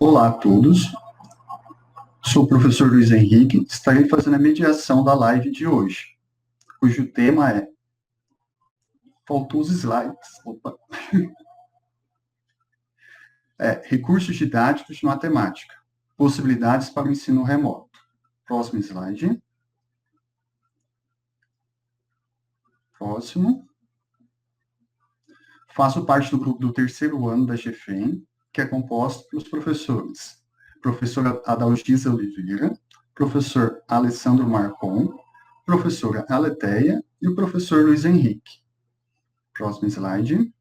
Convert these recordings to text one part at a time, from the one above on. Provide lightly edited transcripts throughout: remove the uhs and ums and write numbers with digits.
Olá a todos, sou o professor Luiz Henrique, estarei fazendo a mediação da live de hoje, cujo tema é... Faltou os slides, opa. Recursos didáticos de matemática, possibilidades para o ensino remoto. Próximo slide. Próximo. Faço parte do grupo do terceiro ano da GFEM, que é composto pelos professores professora Adalgisa Oliveira, professor Alessandro Marcon, professora Aleteia e o professor Luiz Henrique. Próximo slide.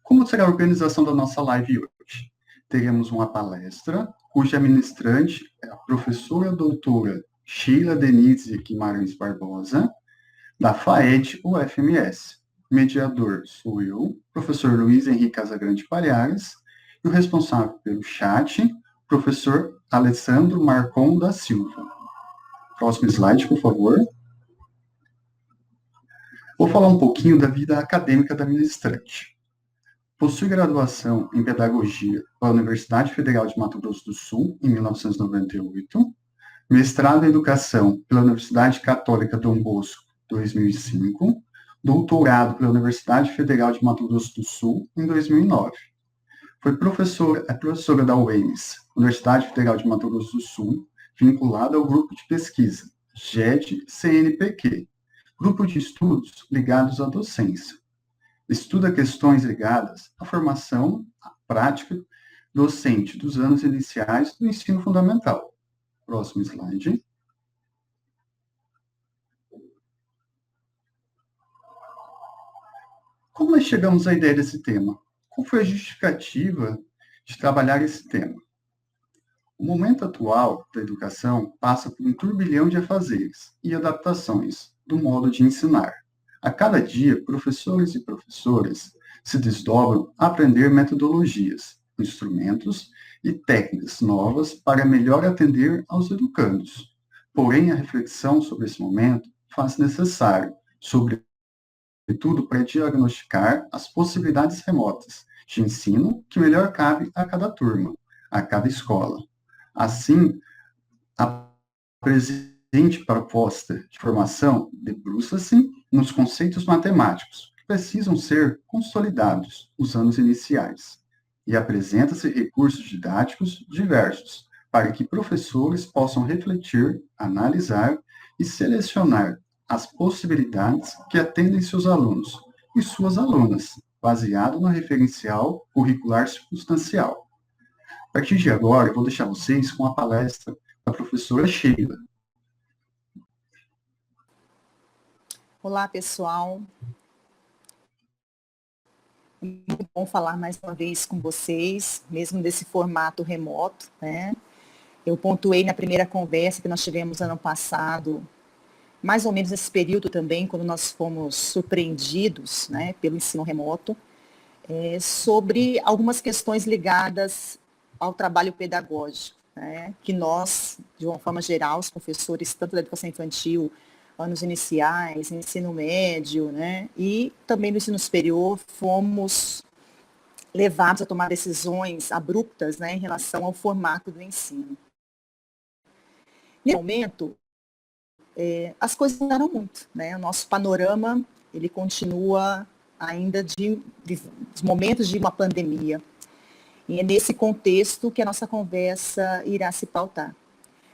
Como será a organização da nossa live hoje? Teremos uma palestra, cuja ministrante é a professora doutora Sheila Denise Guimarães Barbosa, da FAED UFMS. Mediador sou eu, professor Luiz Henrique Casagrande Palhares, e o responsável pelo chat, professor Alessandro Marcon da Silva. Próximo slide, por favor. Vou falar um pouquinho da vida acadêmica da ministrante. Possui graduação em Pedagogia pela Universidade Federal de Mato Grosso do Sul, em 1998, mestrado em Educação pela Universidade Católica Dom Bosco, 2005, doutorado pela Universidade Federal de Mato Grosso do Sul, em 2009. Foi professora da UEMS, Universidade Federal de Mato Grosso do Sul, vinculada ao grupo de pesquisa GED-CNPq, grupo de estudos ligados à docência. Estuda questões ligadas à formação, à prática docente dos anos iniciais do ensino fundamental. Próximo slide. Como nós chegamos à ideia desse tema? Qual foi a justificativa de trabalhar esse tema? O momento atual da educação passa por um turbilhão de afazeres e adaptações do modo de ensinar. A cada dia, professores e professoras se desdobram a aprender metodologias, instrumentos e técnicas novas para melhor atender aos educandos. Porém, a reflexão sobre esse momento faz necessário, sobretudo para diagnosticar as possibilidades remotas de ensino que melhor cabe a cada turma, a cada escola. Assim, a presente proposta de formação debruça-se nos conceitos matemáticos, que precisam ser consolidados nos anos iniciais, e apresenta-se recursos didáticos diversos, para que professores possam refletir, analisar e selecionar as possibilidades que atendem seus alunos e suas alunas, baseado no referencial curricular circunstancial. A partir de agora, eu vou deixar vocês com a palestra da professora Sheila. Olá, pessoal. É muito bom falar mais uma vez com vocês, mesmo nesse formato remoto, né? Eu pontuei na primeira conversa que nós tivemos ano passado, mais ou menos nesse período também, quando nós fomos surpreendidos, né, pelo ensino remoto, sobre algumas questões ligadas ao trabalho pedagógico, né, que nós, de uma forma geral, os professores, tanto da educação infantil, anos iniciais, ensino médio, né, e também no ensino superior, fomos levados a tomar decisões abruptas, né, em relação ao formato do ensino. Nesse momento, as coisas mudaram muito, né? O nosso panorama, ele continua ainda de momentos de uma pandemia. E é nesse contexto que a nossa conversa irá se pautar.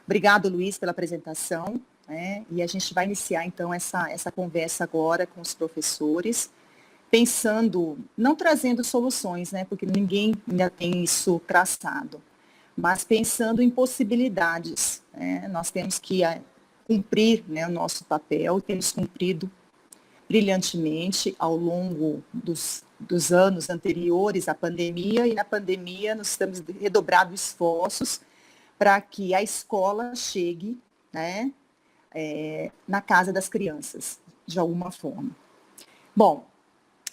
Obrigado, Luiz, pela apresentação, né? E a gente vai iniciar, então, essa conversa agora com os professores, pensando, não trazendo soluções, né? Porque ninguém ainda tem isso traçado, mas pensando em possibilidades, né? Nós temos que cumprir, né, o nosso papel, temos cumprido brilhantemente ao longo dos anos anteriores à pandemia, e na pandemia nós temos redobrado esforços para que a escola chegue, né, na casa das crianças, de alguma forma. Bom,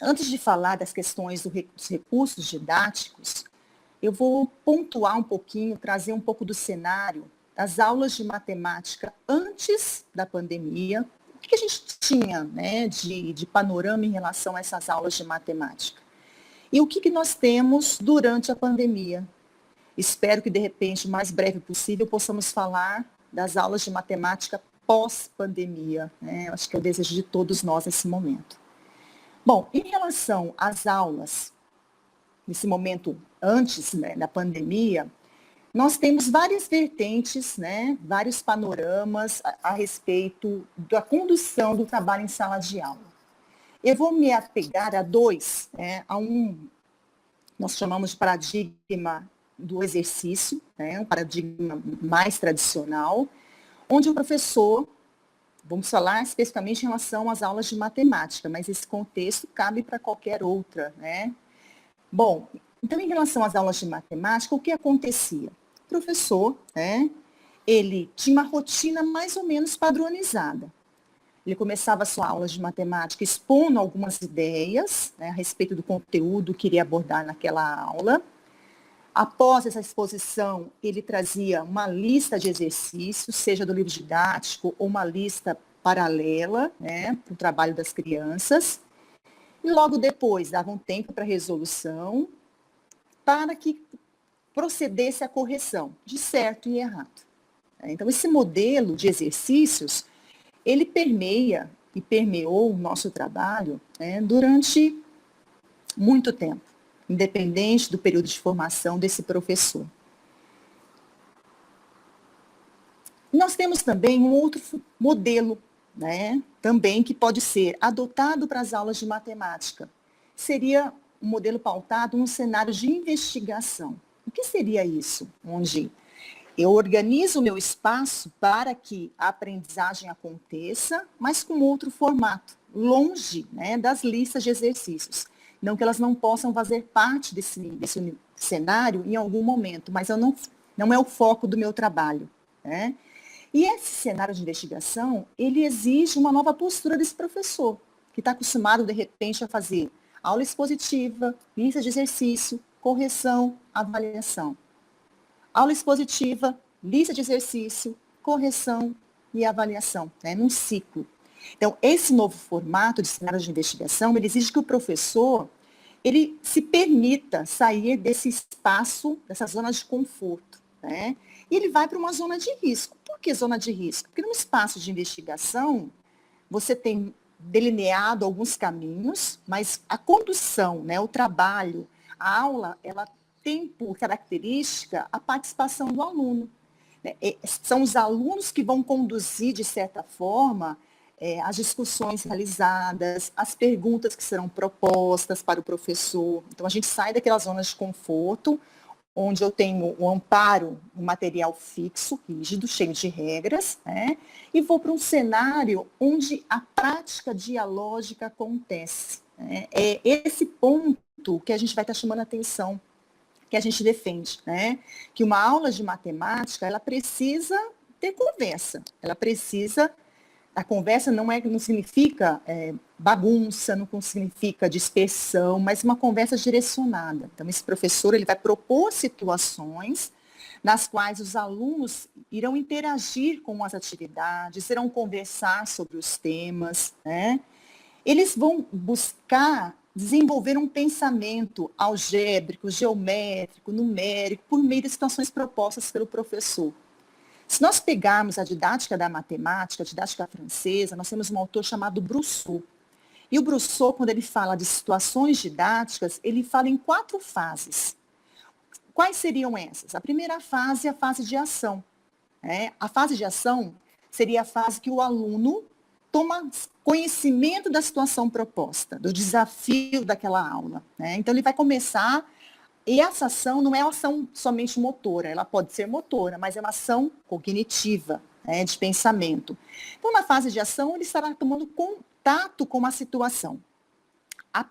antes de falar das questões dos recursos didáticos, eu vou pontuar um pouquinho, trazer um pouco do cenário das aulas de matemática antes da pandemia. O que a gente tinha, né, de panorama em relação a essas aulas de matemática? E o que nós temos durante a pandemia? Espero que, de repente, o mais breve possível, possamos falar das aulas de matemática pós-pandemia, né? Acho que é o desejo de todos nós nesse momento. Bom, em relação às aulas, nesse momento antes, né, da pandemia, nós temos várias vertentes, né, vários panoramas a respeito da condução do trabalho em sala de aula. Eu vou me apegar a dois, né, nós chamamos de paradigma do exercício, né, um paradigma mais tradicional, onde o professor, vamos falar especificamente em relação às aulas de matemática, mas esse contexto cabe para qualquer outra, né? Bom, então em relação às aulas de matemática, o que acontecia? O professor, né, ele tinha uma rotina mais ou menos padronizada. Ele começava a sua aula de matemática expondo algumas ideias, né, a respeito do conteúdo que iria abordar naquela aula. Após essa exposição, ele trazia uma lista de exercícios, seja do livro didático ou uma lista paralela, né, para o trabalho das crianças. E logo depois dava um tempo para resolução, para que procedesse a correção de certo e errado. Então, esse modelo de exercícios, ele permeia e permeou o nosso trabalho, né, durante muito tempo, independente do período de formação desse professor. Nós temos também um outro modelo, né, também que pode ser adotado para as aulas de matemática. Seria um modelo pautado num cenário de investigação. O que seria isso? Onde eu organizo o meu espaço para que a aprendizagem aconteça, mas com outro formato, longe, né, das listas de exercícios. Não que elas não possam fazer parte desse cenário em algum momento, mas não é o foco do meu trabalho, né? E esse cenário de investigação, ele exige uma nova postura desse professor, que está acostumado, de repente, a fazer aula expositiva, lista de exercício, correção, avaliação. Aula expositiva, lista de exercício, correção e avaliação, né, num ciclo. Então, esse novo formato de cenário de investigação, ele exige que o professor, ele se permita sair desse espaço, dessa zona de conforto, né? E ele vai para uma zona de risco. Por que zona de risco? Porque num espaço de investigação, você tem delineado alguns caminhos, mas a condução, né, o trabalho, a aula, ela tem por característica a participação do aluno. São os alunos que vão conduzir, de certa forma, as discussões realizadas, as perguntas que serão propostas para o professor. Então, a gente sai daquelas zonas de conforto, onde eu tenho o amparo, um material fixo, rígido, cheio de regras, né? E vou para um cenário onde a prática dialógica acontece, né? É esse ponto que a gente vai estar chamando a atenção, que a gente defende, né? Que uma aula de matemática, ela precisa ter conversa, ela precisa... A conversa não significa bagunça, não significa dispersão, mas uma conversa direcionada. Então, esse professor, ele vai propor situações nas quais os alunos irão interagir com as atividades, irão conversar sobre os temas, né? Eles vão buscar desenvolver um pensamento algébrico, geométrico, numérico, por meio de situações propostas pelo professor. Se nós pegarmos a didática da matemática, a didática francesa, nós temos um autor chamado Brousseau. E o Brousseau, quando ele fala de situações didáticas, ele fala em 4 fases. Quais seriam essas? A primeira fase é a fase de ação. A fase de ação seria a fase que o aluno toma conhecimento da situação proposta, do desafio daquela aula, né? Então, ele vai começar... E essa ação não é uma ação somente motora, ela pode ser motora, mas é uma ação cognitiva, né, de pensamento. Então, na fase de ação, ele estará tomando contato com a situação,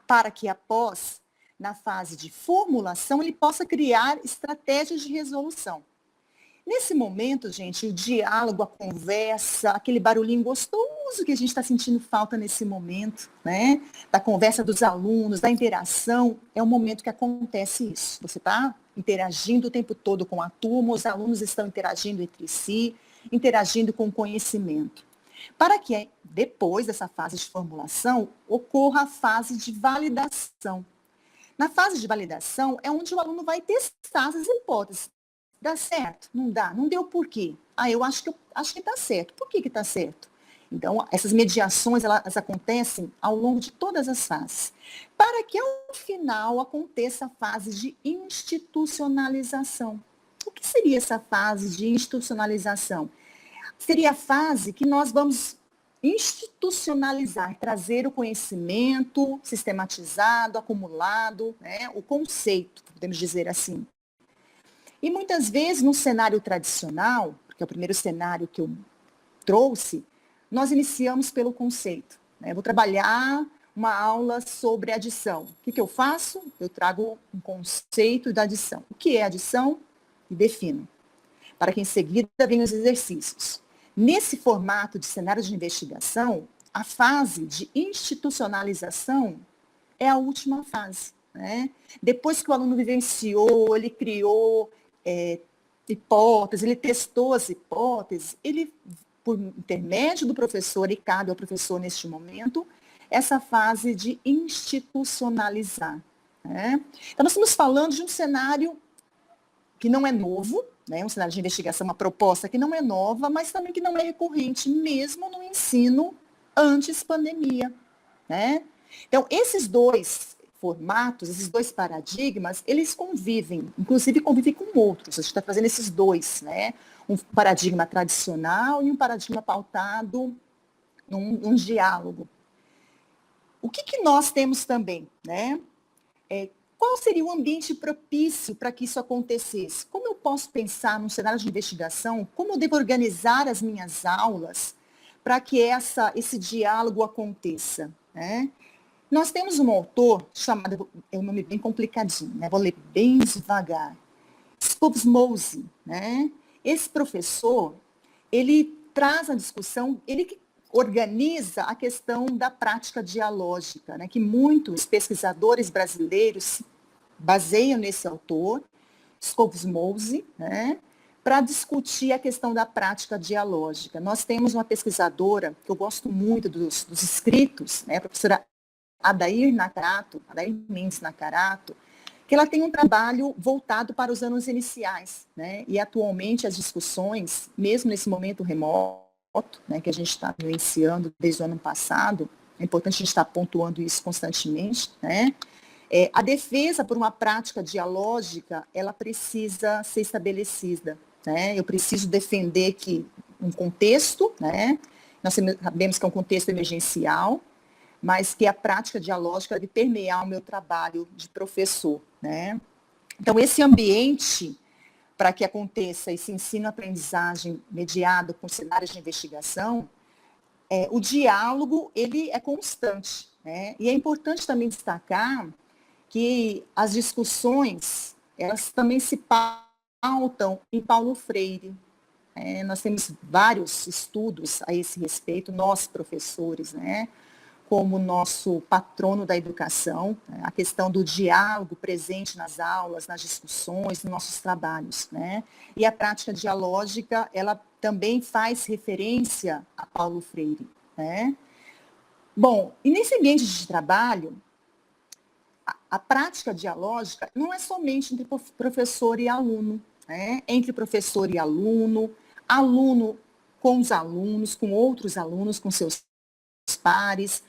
para que após, na fase de formulação, ele possa criar estratégias de resolução. Nesse momento, gente, o diálogo, a conversa, aquele barulhinho gostoso que a gente está sentindo falta nesse momento, né? Da conversa dos alunos, da interação, é o momento que acontece isso. Você está interagindo o tempo todo com a turma, os alunos estão interagindo entre si, interagindo com o conhecimento. Para que depois dessa fase de formulação, ocorra a fase de validação. Na fase de validação é onde o aluno vai testar essas hipóteses. Dá certo? Não dá? Não deu por quê? Eu acho que está certo. Por que está certo? Então, essas mediações, elas acontecem ao longo de todas as fases, para que, ao final, aconteça a fase de institucionalização. O que seria essa fase de institucionalização? Seria a fase que nós vamos institucionalizar, trazer o conhecimento sistematizado, acumulado, né, o conceito, podemos dizer assim. E muitas vezes, no cenário tradicional, que é o primeiro cenário que eu trouxe, nós iniciamos pelo conceito. Né? Eu vou trabalhar uma aula sobre adição. O que eu faço? Eu trago um conceito da adição. O que é adição? E defino. Para que em seguida venham os exercícios. Nesse formato de cenário de investigação, a fase de institucionalização é a última fase. Né? Depois que o aluno vivenciou, ele criou hipóteses, ele testou as hipóteses, ele, por intermédio do professor, e cabe ao professor neste momento, essa fase de institucionalizar. Né? Então, nós estamos falando de um cenário que não é novo, né? Um cenário de investigação, uma proposta que não é nova, mas também que não é recorrente, mesmo no ensino antes pandemia. Né? Então, esses dois formatos, esses dois paradigmas, eles convivem, inclusive convivem com outros. A gente está fazendo esses dois, né? Um paradigma tradicional e um paradigma pautado num diálogo. O que nós temos também, né? Qual seria o ambiente propício para que isso acontecesse? Como eu posso pensar num cenário de investigação? Como eu devo organizar as minhas aulas para que esse diálogo aconteça? Né? Nós temos um autor chamado, é um nome bem complicadinho, né? Vou ler bem devagar. Scopes-Mose, né? Esse professor, ele traz a discussão, ele que organiza a questão da prática dialógica, né? Que muitos pesquisadores brasileiros se baseiam nesse autor, Scopes-Mose, né? Para discutir a questão da prática dialógica. Nós temos uma pesquisadora, que eu gosto muito dos escritos, né? A professora Adair Mendes Nakarato, que ela tem um trabalho voltado para os anos iniciais, né? E atualmente as discussões, mesmo nesse momento remoto, né, que a gente está vivenciando desde o ano passado, é importante a gente estar pontuando isso constantemente, né? A defesa por uma prática dialógica, ela precisa ser estabelecida, né? Eu preciso defender que um contexto, né? Nós sabemos que é um contexto emergencial, mas que a prática dialógica deve permear o meu trabalho de professor, né? Então, esse ambiente, para que aconteça esse ensino-aprendizagem mediado por cenários de investigação, o diálogo, ele é constante, né? E é importante também destacar que as discussões, elas também se pautam em Paulo Freire. Nós temos vários estudos a esse respeito, nós professores, né? Como nosso patrono da educação, né? A questão do diálogo presente nas aulas, nas discussões, nos nossos trabalhos. Né? E a prática dialógica, ela também faz referência a Paulo Freire. Né? Bom, e nesse ambiente de trabalho, a prática dialógica não é somente entre professor e aluno, né? Entre professor e aluno com os alunos, com outros alunos, com seus pares,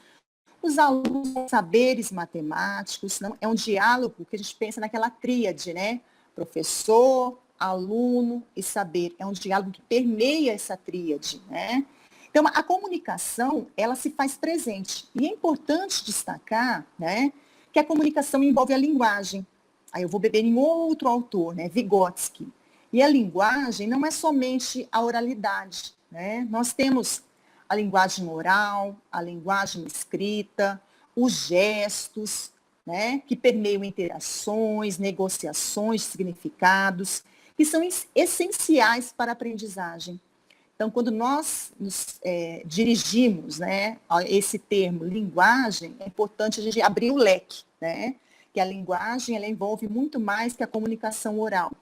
os alunos com saberes matemáticos, não, é um diálogo que a gente pensa naquela tríade, né? Professor, aluno e saber. É um diálogo que permeia essa tríade, né? Então, a comunicação, ela se faz presente. E é importante destacar, né, que a comunicação envolve a linguagem. Aí eu vou beber em outro autor, né, Vygotsky. E a linguagem não é somente a oralidade, né? Nós temos a linguagem oral, a linguagem escrita, os gestos, né, que permeiam interações, negociações, significados, que são essenciais para a aprendizagem. Então, quando nós nos dirigimos, né, a esse termo linguagem, é importante a gente abrir o leque, né, que a linguagem ela envolve muito mais que a comunicação oral.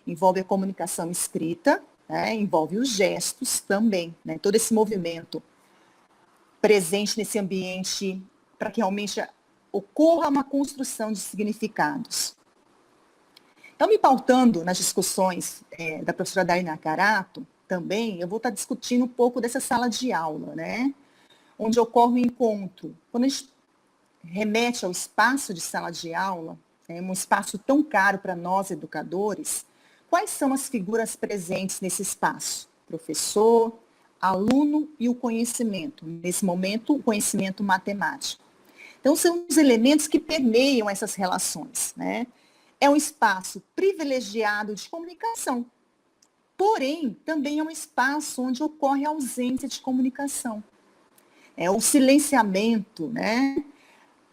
Envolve a comunicação escrita, né, envolve os gestos também, né, todo esse movimento presente nesse ambiente para que realmente ocorra uma construção de significados. Então, me pautando nas discussões da professora Daina Carato, também, eu vou estar discutindo um pouco dessa sala de aula, né? Onde ocorre o encontro. Quando a gente remete ao espaço de sala de aula, um espaço tão caro para nós, educadores, quais são as figuras presentes nesse espaço? Professor, aluno e o conhecimento. Nesse momento, o conhecimento matemático. Então, são os elementos que permeiam essas relações, né? É um espaço privilegiado de comunicação. Porém, também é um espaço onde ocorre a ausência de comunicação. É o silenciamento, né?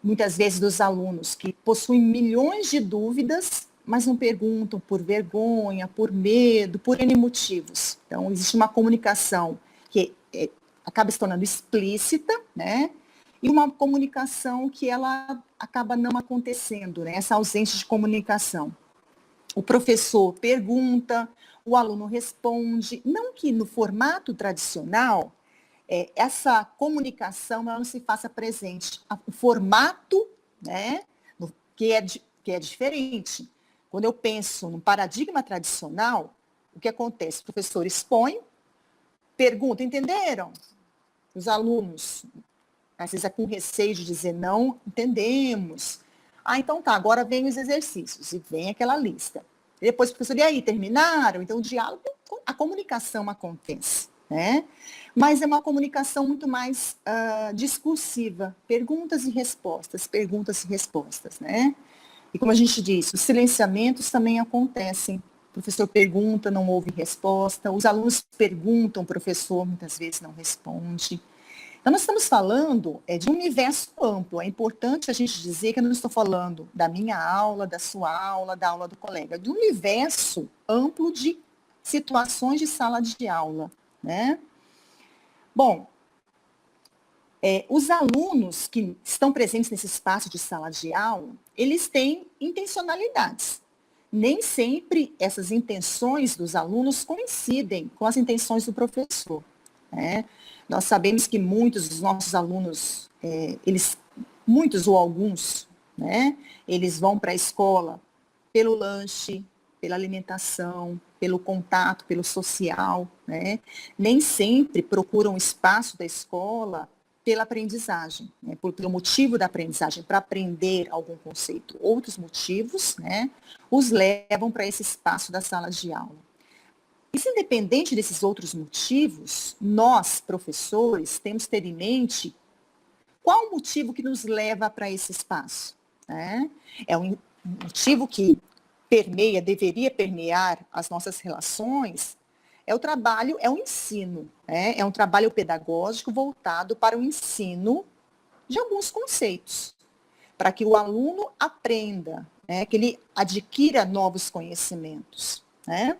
Muitas vezes dos alunos que possuem milhões de dúvidas, mas não perguntam por vergonha, por medo, por N motivos. Então, existe uma comunicação que acaba se tornando explícita, né? E uma comunicação que ela acaba não acontecendo, né? Essa ausência de comunicação. O professor pergunta, o aluno responde, não que no formato tradicional, essa comunicação ela não se faça presente. O formato, né, que é diferente. Quando eu penso no paradigma tradicional, o que acontece? O professor expõe, pergunta, entenderam? Os alunos, às vezes é com receio de dizer não, entendemos. Ah, então tá, agora vem os exercícios e vem aquela lista. E depois o professor, e aí, terminaram? Então o diálogo, a comunicação acontece, né? Mas é uma comunicação muito mais discursiva, perguntas e respostas, né? E como a gente disse, os silenciamentos também acontecem. O professor pergunta, não houve resposta, os alunos perguntam, o professor muitas vezes não responde. Então, nós estamos falando de um universo amplo. É importante a gente dizer que eu não estou falando da minha aula, da sua aula, da aula do colega, de um universo amplo de situações de sala de aula, né? Bom, os alunos que estão presentes nesse espaço de sala de aula, eles têm intencionalidades. Nem sempre essas intenções dos alunos coincidem com as intenções do professor, né? Nós sabemos que muitos dos nossos alunos, muitos ou alguns, né, eles vão para a escola pelo lanche, pela alimentação, pelo contato, pelo social, né? Nem sempre procuram o espaço da escola pela aprendizagem, né? Pelo motivo da aprendizagem, para aprender algum conceito. Outros motivos, né, os levam para esse espaço da sala de aula. Isso, independente desses outros motivos, nós, professores, temos que ter em mente qual o motivo que nos leva para esse espaço, né? É um motivo que deveria permear as nossas relações, é o trabalho, é o ensino, né? É um trabalho pedagógico voltado para o ensino de alguns conceitos, para que o aluno aprenda, né? Que ele adquira novos conhecimentos, né?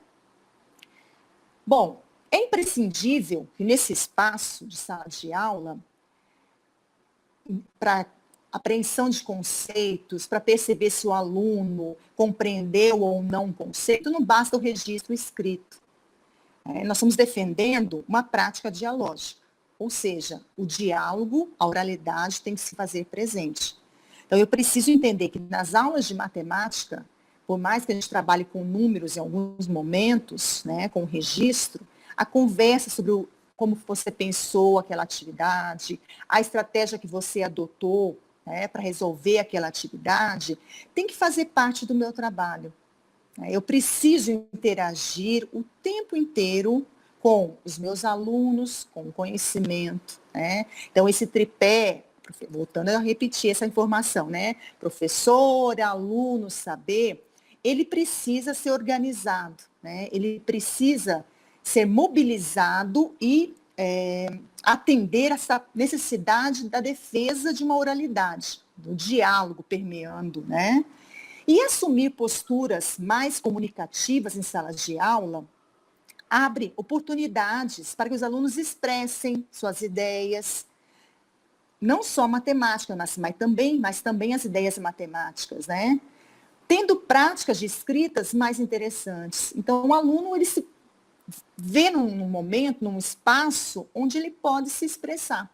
Bom, é imprescindível que nesse espaço de sala de aula, para apreensão de conceitos, para perceber se o aluno compreendeu ou não o conceito, não basta o registro escrito. Nós estamos defendendo uma prática dialógica, ou seja, o diálogo, a oralidade tem que se fazer presente. Então, eu preciso entender que nas aulas de matemática, por mais que a gente trabalhe com números em alguns momentos, né, com registro, a conversa sobre como você pensou aquela atividade, a estratégia que você adotou, né, para resolver aquela atividade, tem que fazer parte do meu trabalho. Eu preciso interagir o tempo inteiro com os meus alunos, com o conhecimento, né? Então, esse tripé, voltando a repetir essa informação, né? Professor, aluno, saber, ele precisa ser organizado, né? Ele precisa ser mobilizado e atender essa necessidade da defesa de uma oralidade, do diálogo permeando, né? E assumir posturas mais comunicativas em salas de aula abre oportunidades para que os alunos expressem suas ideias, não só matemática, mas também as ideias matemáticas, né? Tendo práticas de escritas mais interessantes. Então, o aluno ele se vê num momento, num espaço onde ele pode se expressar,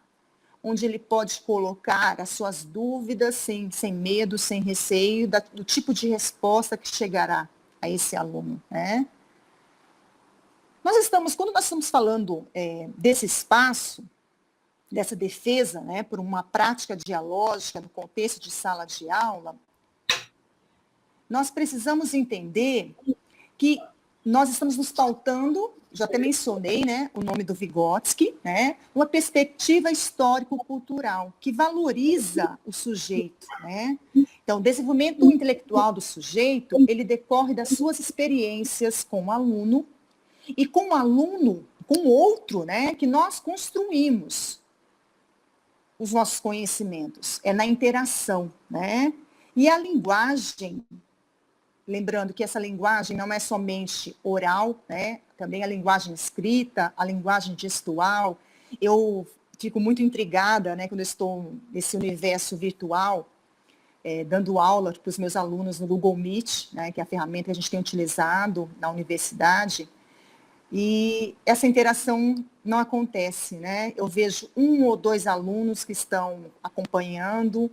onde ele pode colocar as suas dúvidas sem medo, sem receio, do tipo de resposta que chegará a esse aluno, né? Quando nós estamos falando desse espaço, dessa defesa, né, por uma prática dialógica no contexto de sala de aula, nós precisamos entender que nós estamos nos pautando, já até mencionei, né, o nome do Vygotsky, né, uma perspectiva histórico-cultural que valoriza o sujeito, né? Então, o desenvolvimento intelectual do sujeito, ele decorre das suas experiências com o aluno e com o aluno, com o outro, né, que nós construímos os nossos conhecimentos. É na interação, né? E a linguagem, lembrando que essa linguagem não é somente oral, né? Também a linguagem escrita, a linguagem gestual. Eu fico muito intrigada, né, quando eu estou nesse universo virtual, dando aula para os meus alunos no Google Meet, né, que é a ferramenta que a gente tem utilizado na universidade, e essa interação não acontece, né? Eu vejo 1 ou 2 alunos que estão acompanhando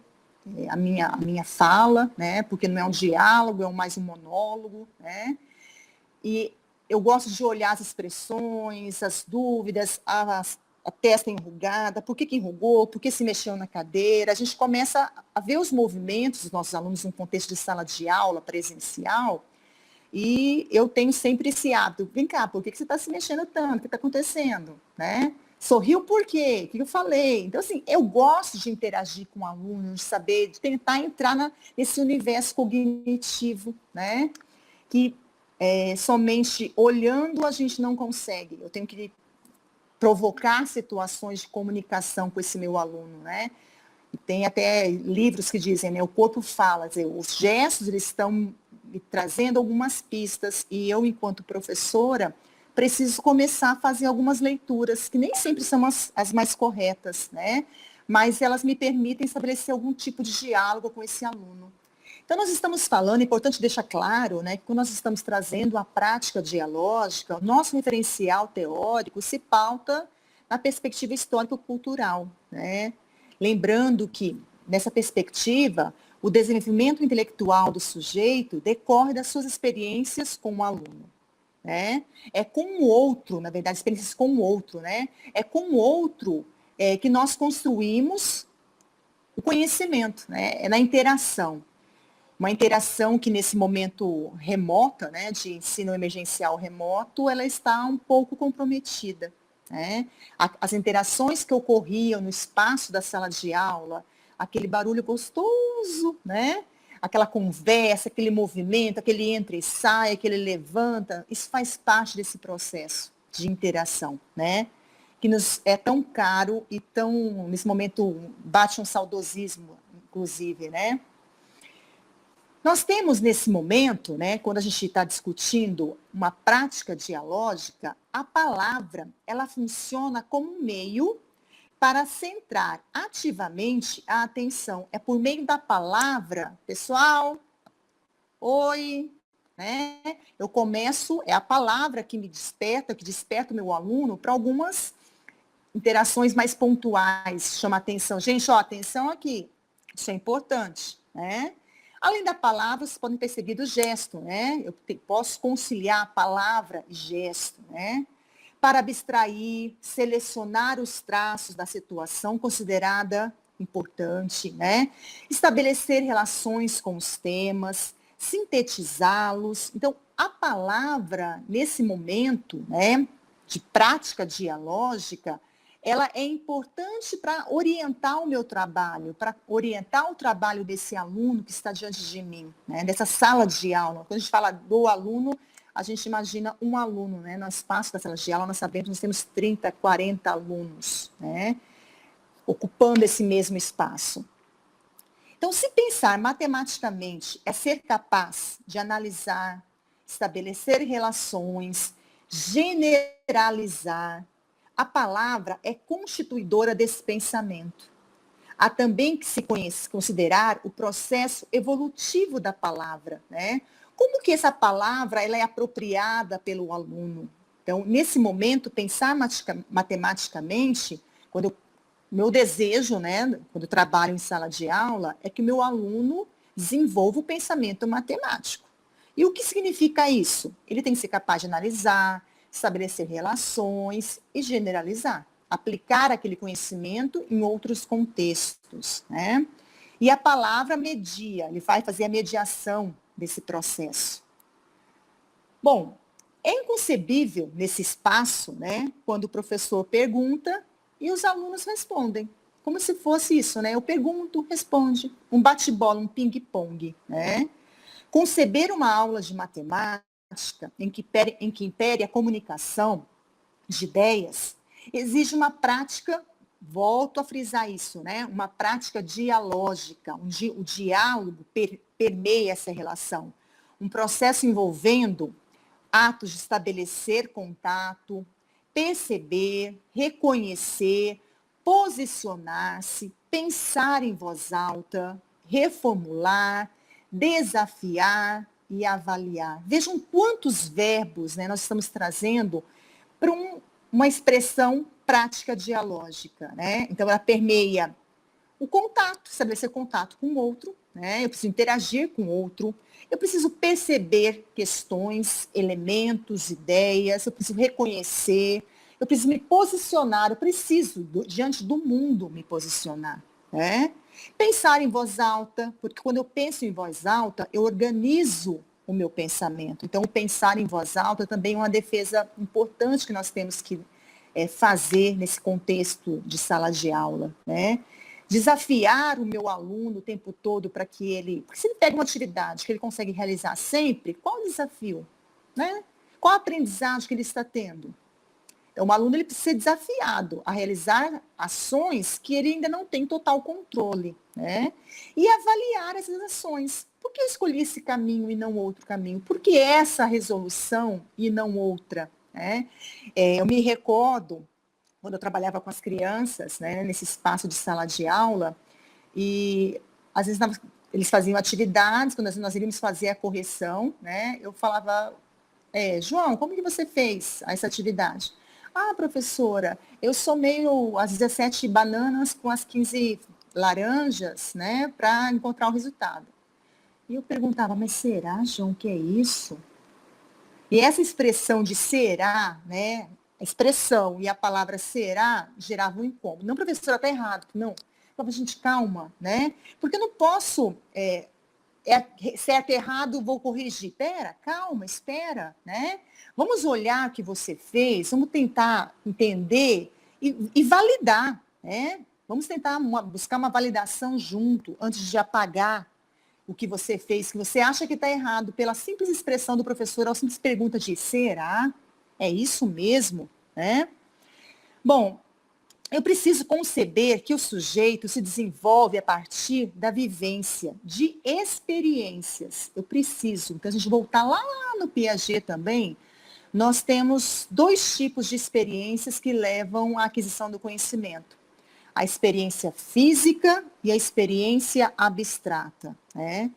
a minha fala, né? Porque não é um diálogo, é mais um monólogo, né? E eu gosto de olhar as expressões, as dúvidas, a testa enrugada, por que enrugou, por que se mexeu na cadeira. A gente começa a ver os movimentos dos nossos alunos num contexto de sala de aula presencial, e eu tenho sempre esse hábito. Vem cá, por que você está se mexendo tanto? O que está acontecendo? Né? Sorriu por quê? O que eu falei? Então, assim, eu gosto de interagir com o aluno, de saber, de tentar entrar nesse universo cognitivo, né? Que somente olhando a gente não consegue. Eu tenho que provocar situações de comunicação com esse meu aluno, né? E tem até livros que dizem, né? O corpo fala, dizer, os gestos, eles estão me trazendo algumas pistas, e eu, enquanto professora, preciso começar a fazer algumas leituras, que nem sempre são as mais corretas, né? Mas elas me permitem estabelecer algum tipo de diálogo com esse aluno. Então, nós estamos falando, é importante deixar claro, né, que quando nós estamos trazendo a prática dialógica, o nosso referencial teórico se pauta na perspectiva histórico-cultural, né? Lembrando que, nessa perspectiva, o desenvolvimento intelectual do sujeito decorre das suas experiências com o aluno, né? É com o outro, na verdade, experiências com o outro, né? É com o outro que nós construímos o conhecimento, né? É na interação. Uma interação que, nesse momento remota, né, de ensino emergencial remoto, ela está um pouco comprometida, né? As interações que ocorriam no espaço da sala de aula, aquele barulho gostoso, né? Aquela conversa, aquele movimento, aquele entra e sai, aquele levanta, isso faz parte desse processo de interação, né? Que nos é tão caro e tão, nesse momento, bate um saudosismo, inclusive, né? Nós temos nesse momento, né, quando a gente está discutindo uma prática dialógica, a palavra, ela funciona como um meio para centrar ativamente a atenção. É por meio da palavra, pessoal, oi, né? Eu começo, é a palavra que me desperta, que desperta o meu aluno para algumas interações mais pontuais, chama atenção. Gente, ó, atenção aqui, isso é importante, né? Além da palavra, vocês podem perceber do gesto, né? Eu posso conciliar a palavra e gesto, né? Para abstrair, selecionar os traços da situação considerada importante, né? Estabelecer relações com os temas, sintetizá-los. Então, a palavra, nesse momento, né, de prática dialógica, ela é importante para orientar o meu trabalho, para orientar o trabalho desse aluno que está diante de mim, né, dessa sala de aula. Quando a gente fala do aluno, a gente imagina um aluno, né? No espaço da sala de aula, nós sabemos que nós temos 30, 40 alunos, né, ocupando esse mesmo espaço. Então, se pensar matematicamente é ser capaz de analisar, estabelecer relações, generalizar, a palavra é constituidora desse pensamento. Há também que se considerar o processo evolutivo da palavra, né? Como que essa palavra ela é apropriada pelo aluno? Então, nesse momento, pensar matematicamente, quando eu meu desejo, né, quando eu trabalho em sala de aula, é que o meu aluno desenvolva o pensamento matemático. E o que significa isso? Ele tem que ser capaz de analisar, estabelecer relações e generalizar, aplicar aquele conhecimento em outros contextos, né? E a palavra media, ele vai fazer a mediação desse processo. Bom, é inconcebível nesse espaço, né, quando o professor pergunta e os alunos respondem. Como se fosse isso, né? Eu pergunto, responde. Um bate-bola, um ping-pong, né? Conceber uma aula de matemática em que impere a comunicação de ideias exige uma prática, volto a frisar isso, né? Uma prática dialógica, onde o diálogo permeia essa relação. Um processo envolvendo atos de estabelecer contato, perceber, reconhecer, posicionar-se, pensar em voz alta, reformular, desafiar e avaliar. Vejam quantos verbos, né, nós estamos trazendo para uma expressão prática dialógica, né? Então, ela permeia o contato, estabelecer contato com o outro, né? Eu preciso interagir com o outro, eu preciso perceber questões, elementos, ideias, eu preciso reconhecer, eu preciso me posicionar, eu preciso, diante do mundo, me posicionar, né? Pensar em voz alta, porque quando eu penso em voz alta, eu organizo o meu pensamento. Então, o pensar em voz alta também é uma defesa importante que nós temos que fazer nesse contexto de sala de aula, né? Desafiar o meu aluno o tempo todo para que ele... Porque se ele pega uma atividade que ele consegue realizar sempre, qual o desafio? Né? Qual a aprendizagem que ele está tendo? Então, o aluno ele precisa ser desafiado a realizar ações que ele ainda não tem total controle, né? E avaliar essas ações. Por que eu escolhi esse caminho e não outro caminho? Por que essa resolução e não outra? Né? Eu me recordo quando eu trabalhava com as crianças, né, nesse espaço de sala de aula, e às vezes eles faziam atividades, quando nós iríamos fazer a correção, né, eu falava, João, como que você fez essa atividade? Ah, professora, eu somei as 17 bananas com as 15 laranjas, né, para encontrar o resultado. E eu perguntava, mas será, João, que é isso? E essa expressão de será, né, a expressão e a palavra será gerava um incômodo. Não, professora, está errado. Não. Falava, gente, calma, né? Porque eu não posso, certo, errado, vou corrigir. Pera, calma, espera, né? Vamos olhar o que você fez, vamos tentar entender e validar, né? Vamos tentar buscar uma validação junto, antes de apagar o que você fez, que você acha que está errado, pela simples expressão do professor, ao simples pergunta de será? É isso mesmo? Né? Bom, eu preciso conceber que o sujeito se desenvolve a partir da vivência, de experiências. Eu preciso. Então, a gente voltar lá no Piaget também, nós temos 2 tipos de experiências que levam à aquisição do conhecimento. A experiência física e a experiência abstrata, né?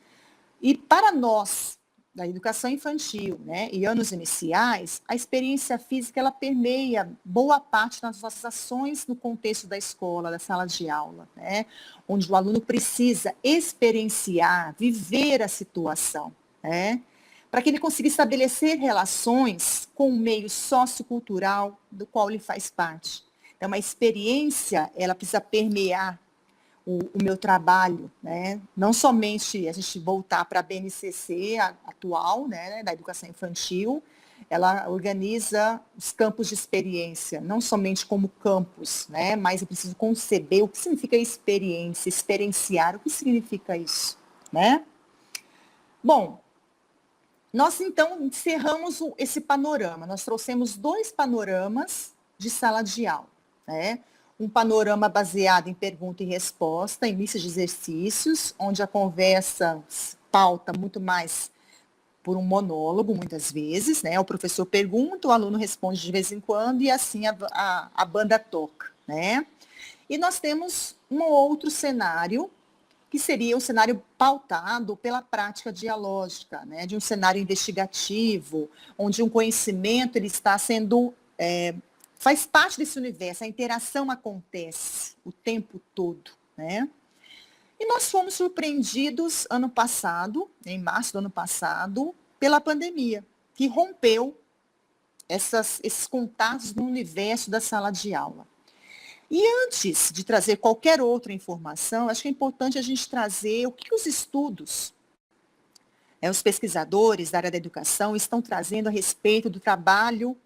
E para nós, da educação infantil, né, e anos iniciais, a experiência física ela permeia boa parte das nossas ações no contexto da escola, da sala de aula, né, onde o aluno precisa experienciar, viver a situação, né, para que ele consiga estabelecer relações com o meio sociocultural do qual ele faz parte. Então, uma experiência, ela precisa permear o meu trabalho, né? Não somente a gente voltar para a BNCC atual, né, da educação infantil, ela organiza os campos de experiência, não somente como campus, né, mas eu preciso conceber o que significa experiência, experienciar, o que significa isso, né? Bom, nós então encerramos esse panorama, nós trouxemos 2 panoramas de sala de aula, né? Um panorama baseado em pergunta e resposta, em listas de exercícios, onde a conversa pauta muito mais por um monólogo, muitas vezes, né? O professor pergunta, o aluno responde de vez em quando, e assim a banda toca, né? E nós temos um outro cenário, que seria um cenário pautado pela prática dialógica, né? De um cenário investigativo, onde um conhecimento ele está sendo faz parte desse universo, a interação acontece o tempo todo, né? E nós fomos surpreendidos ano passado, em março do ano passado, pela pandemia, que rompeu esses contatos no universo da sala de aula. E antes de trazer qualquer outra informação, acho que é importante a gente trazer o que os estudos, os pesquisadores da área da educação estão trazendo a respeito do trabalho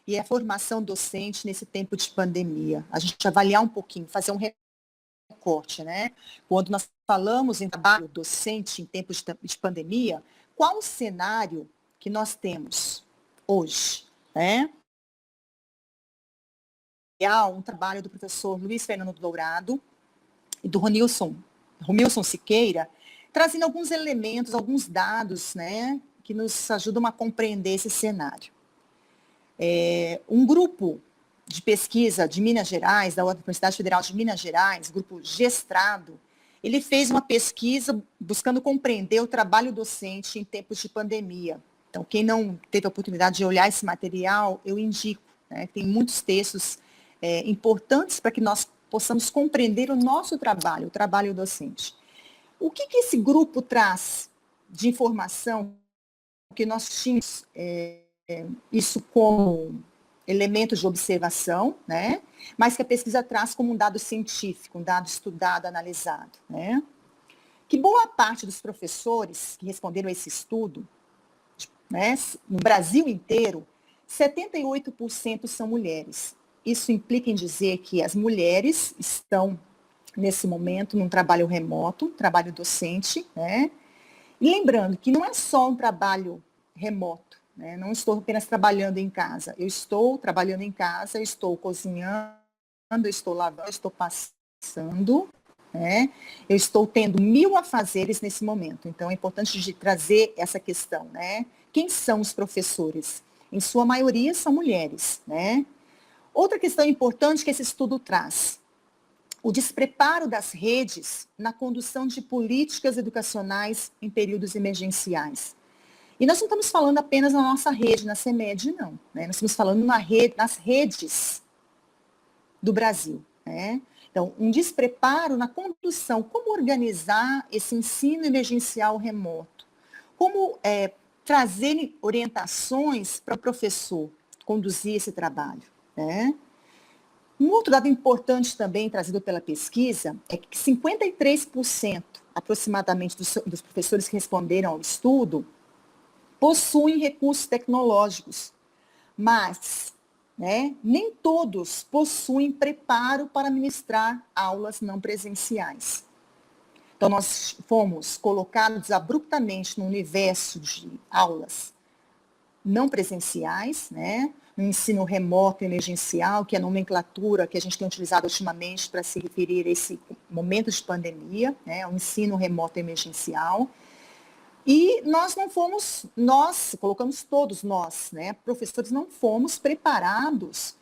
e a formação docente nesse tempo de pandemia. A gente avaliar um pouquinho, fazer um recorte, né? Quando nós falamos em trabalho docente em tempos de pandemia, qual o cenário que nós temos hoje, né? Um trabalho do professor Luiz Fernando Dourado e do Romilson Siqueira, trazendo alguns elementos, alguns dados, né, que nos ajudam a compreender esse cenário. Um grupo de pesquisa de Minas Gerais, da Universidade Federal de Minas Gerais, grupo Gestrado, ele fez uma pesquisa buscando compreender o trabalho docente em tempos de pandemia. Então, quem não teve a oportunidade de olhar esse material, eu indico, né, tem muitos textos importantes para que nós possamos compreender o nosso trabalho, o trabalho docente. O que esse grupo traz de informação que nós tínhamos isso como elementos de observação, né? Mas que a pesquisa traz como um dado científico, um dado estudado, analisado, né? Que boa parte dos professores que responderam a esse estudo, né, no Brasil inteiro, 78% são mulheres. Isso implica em dizer que as mulheres estão, nesse momento, num trabalho remoto, trabalho docente, né? E lembrando que não é só um trabalho remoto, né? Não estou apenas trabalhando em casa. Eu estou trabalhando em casa, eu estou cozinhando, eu estou lavando, eu estou passando, né? Eu estou tendo 1000 afazeres nesse momento. Então, é importante de trazer essa questão, né? Quem são os professores? Em sua maioria, são mulheres, né? Outra questão importante que esse estudo traz, o despreparo das redes na condução de políticas educacionais em períodos emergenciais. E nós não estamos falando apenas na nossa rede, na CEMED, não. Né? Nós estamos falando nas redes do Brasil. Né? Então, um despreparo na condução, como organizar esse ensino emergencial remoto, como trazer orientações para o professor conduzir esse trabalho. Né? Um outro dado importante também trazido pela pesquisa é que 53% aproximadamente dos professores que responderam ao estudo possuem recursos tecnológicos, mas nem todos possuem preparo para ministrar aulas não presenciais. Então, nós fomos colocados abruptamente no universo de aulas não presenciais, né? No ensino remoto emergencial, que é a nomenclatura que a gente tem utilizado ultimamente para se referir a esse momento de pandemia, né? O ensino remoto emergencial. E colocamos todos nós, né? Professores, não fomos preparados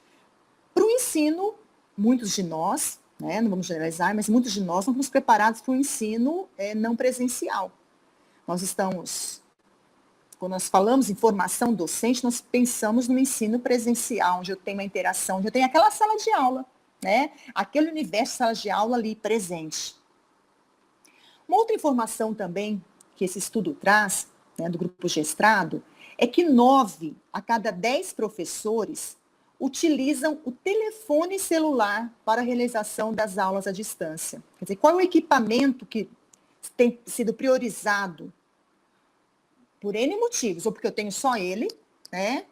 para o ensino, muitos de nós, né? Não vamos generalizar, mas muitos de nós não fomos preparados para o ensino não presencial. Quando nós falamos em formação docente, nós pensamos no ensino presencial, onde eu tenho uma interação, onde eu tenho aquela sala de aula, né? Aquele universo de sala de aula ali presente. Uma outra informação também que esse estudo traz, né, do grupo Gestrado, é que 9 a cada 10 professores utilizam o telefone celular para a realização das aulas à distância. Quer dizer, qual é o equipamento que tem sido priorizado por N motivos, ou porque eu tenho só ele, né?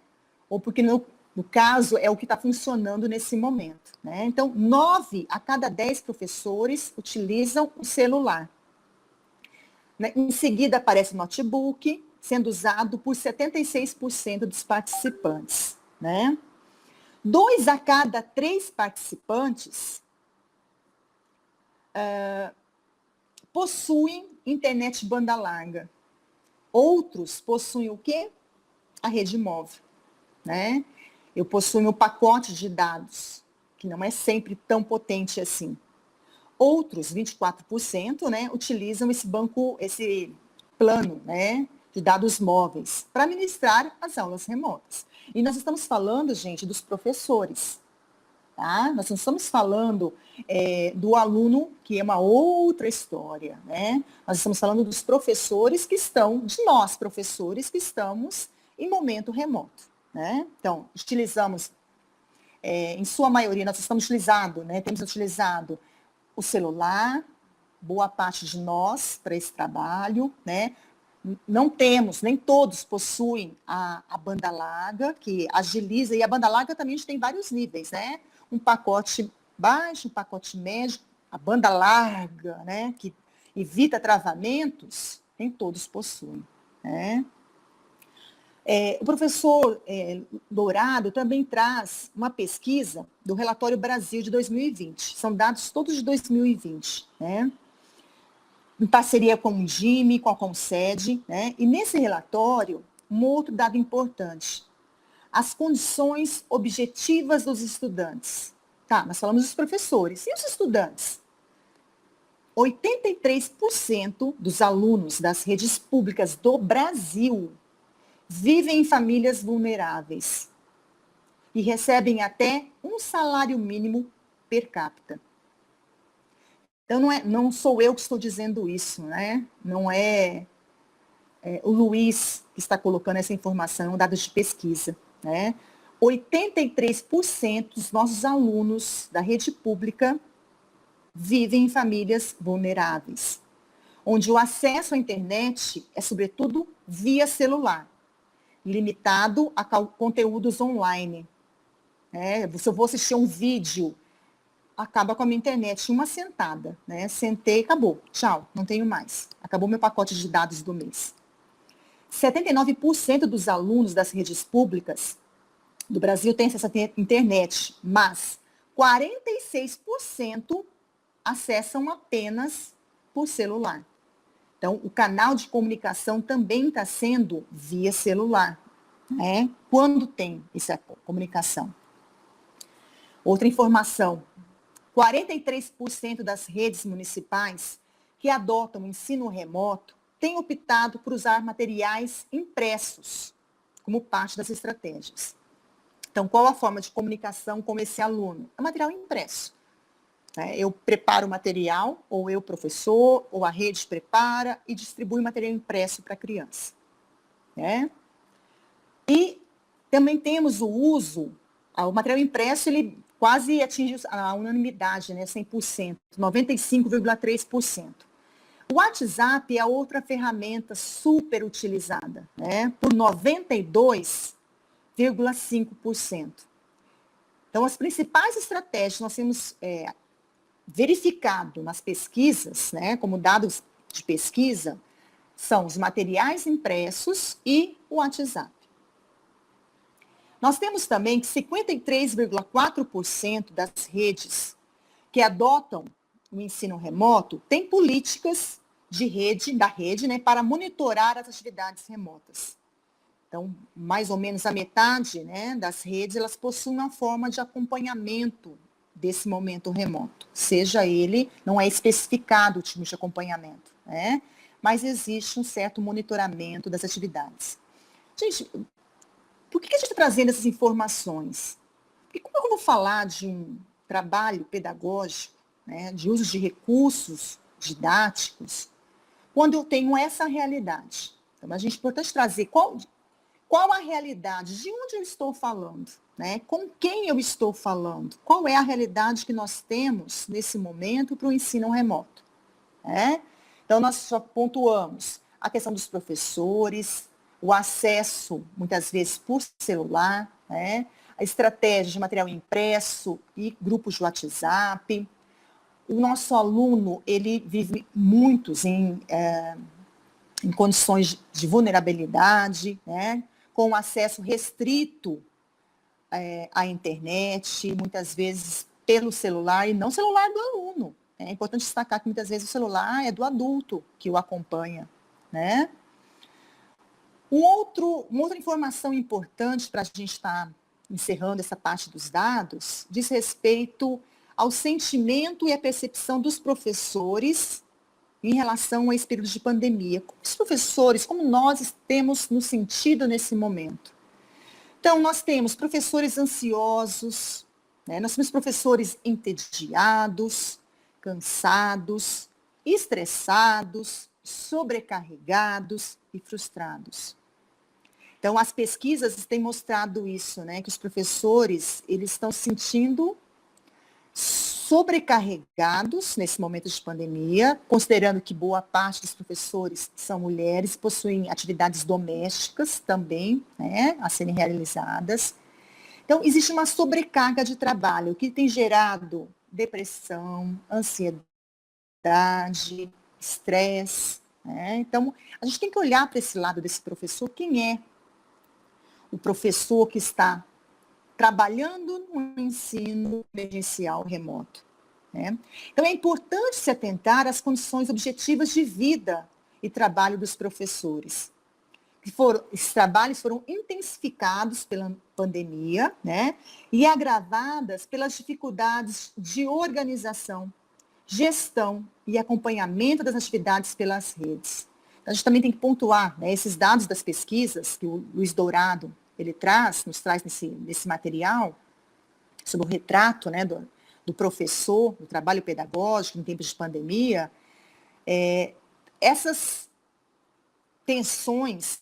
Ou porque, no caso, é o que está funcionando nesse momento. Né? Então, 9 a cada 10 professores utilizam o celular. Né? Em seguida, aparece o notebook, sendo usado por 76% dos participantes. Né? 2 a cada 3 participantes possuem internet banda larga. Outros possuem o quê? A rede móvel, né? Eu possuo um pacote de dados, que não é sempre tão potente assim. Outros, 24%, né, utilizam esse plano, né, de dados móveis para ministrar as aulas remotas. E nós estamos falando, gente, dos professores, tá? Nós não estamos falando do aluno, que é uma outra história, né? Nós estamos falando dos professores que estão, de nós, professores que estamos em momento remoto, né? Então, utilizamos, em sua maioria, nós estamos utilizando, né? Temos utilizado o celular, boa parte de nós, para esse trabalho, né? Não temos, nem todos possuem a banda larga, que agiliza, e a banda larga também a gente tem vários níveis, né? Um pacote baixo, um pacote médio, a banda larga, né? Que evita travamentos, nem todos possuem, né? O professor Dourado também traz uma pesquisa do Relatório Brasil de 2020, são dados todos de 2020, né? Em parceria com o DIME, com a Concede, né? E nesse relatório, um outro dado importante, as condições objetivas dos estudantes. Tá, nós falamos dos professores, e os estudantes? 83% dos alunos das redes públicas do Brasil vivem em famílias vulneráveis e recebem até um salário mínimo per capita. Então, não sou eu que estou dizendo isso, né? Não é o Luiz que está colocando essa informação, dados de pesquisa, né? 83% dos nossos alunos da rede pública vivem em famílias vulneráveis, onde o acesso à internet é, sobretudo, via celular, limitado a conteúdos online. Se eu vou assistir um vídeo, acaba com a minha internet em uma sentada, né? Sentei, acabou, tchau, não tenho mais. Acabou meu pacote de dados do mês. 79% dos alunos das redes públicas do Brasil têm acesso à internet, mas 46% acessam apenas por celular. Então, o canal de comunicação também está sendo via celular, né? Quando tem essa comunicação. Outra informação, 43% das redes municipais que adotam o ensino remoto têm optado por usar materiais impressos como parte das estratégias. Então, qual a forma de comunicação com esse aluno? É material impresso. Eu preparo o material, ou eu, professor, ou a rede prepara e distribui o material impresso para a criança. E também temos o uso, o material impresso, ele quase atinge a unanimidade, né, 100%, 95,3%. O WhatsApp é a outra ferramenta super utilizada, né, por 92,5%. Então, as principais estratégias que nós temos verificado nas pesquisas, né, como dados de pesquisa, são os materiais impressos e o WhatsApp. Nós temos também que 53,4% das redes que adotam o ensino remoto têm políticas da rede, né, para monitorar as atividades remotas. Então, mais ou menos a metade, né, das redes, elas possuem uma forma de acompanhamento desse momento remoto. Seja ele, não é especificado o tipo de acompanhamento, né, mas existe um certo monitoramento das atividades. Gente, por que a gente está trazendo essas informações? Porque como eu vou falar de um trabalho pedagógico, né, de uso de recursos didáticos, quando eu tenho essa realidade? Então, a gente é importante trazer qual a realidade, de onde eu estou falando, né? Com quem eu estou falando, qual é a realidade que nós temos nesse momento para o ensino remoto. Então, nós só pontuamos a questão dos professores, o acesso, muitas vezes, por celular, né? A estratégia de material impresso e grupos de WhatsApp. O nosso aluno, ele vive muitos em condições de vulnerabilidade, né? Com acesso restrito à internet, muitas vezes pelo celular, e não celular do aluno. É importante destacar que muitas vezes o celular é do adulto que o acompanha, né? Uma outra informação importante para a gente estar encerrando essa parte dos dados diz respeito ao sentimento e à percepção dos professores em relação a esse período de pandemia. Como os professores, como nós temos nos sentido nesse momento? Então, nós temos professores ansiosos, né? Nós temos professores entediados, cansados, estressados, sobrecarregados e frustrados. Então, as pesquisas têm mostrado isso, né? Que os professores, eles estão se sentindo sobrecarregados nesse momento de pandemia, considerando que boa parte dos professores são mulheres, possuem atividades domésticas também, né, a serem realizadas. Então, existe uma sobrecarga de trabalho, que tem gerado depressão, ansiedade, estresse, né? Então, a gente tem que olhar para esse lado desse professor, quem é o professor que está trabalhando no ensino emergencial remoto, né? Então, é importante se atentar às condições objetivas de vida e trabalho dos professores. Esses trabalhos foram intensificados pela pandemia, né? E agravadas pelas dificuldades de organização, gestão e acompanhamento das atividades pelas redes. A gente também tem que pontuar, né, esses dados das pesquisas que o Luiz Dourado ele nos traz nesse material, sobre o retrato, né, do professor, do trabalho pedagógico em tempos de pandemia. Essas tensões,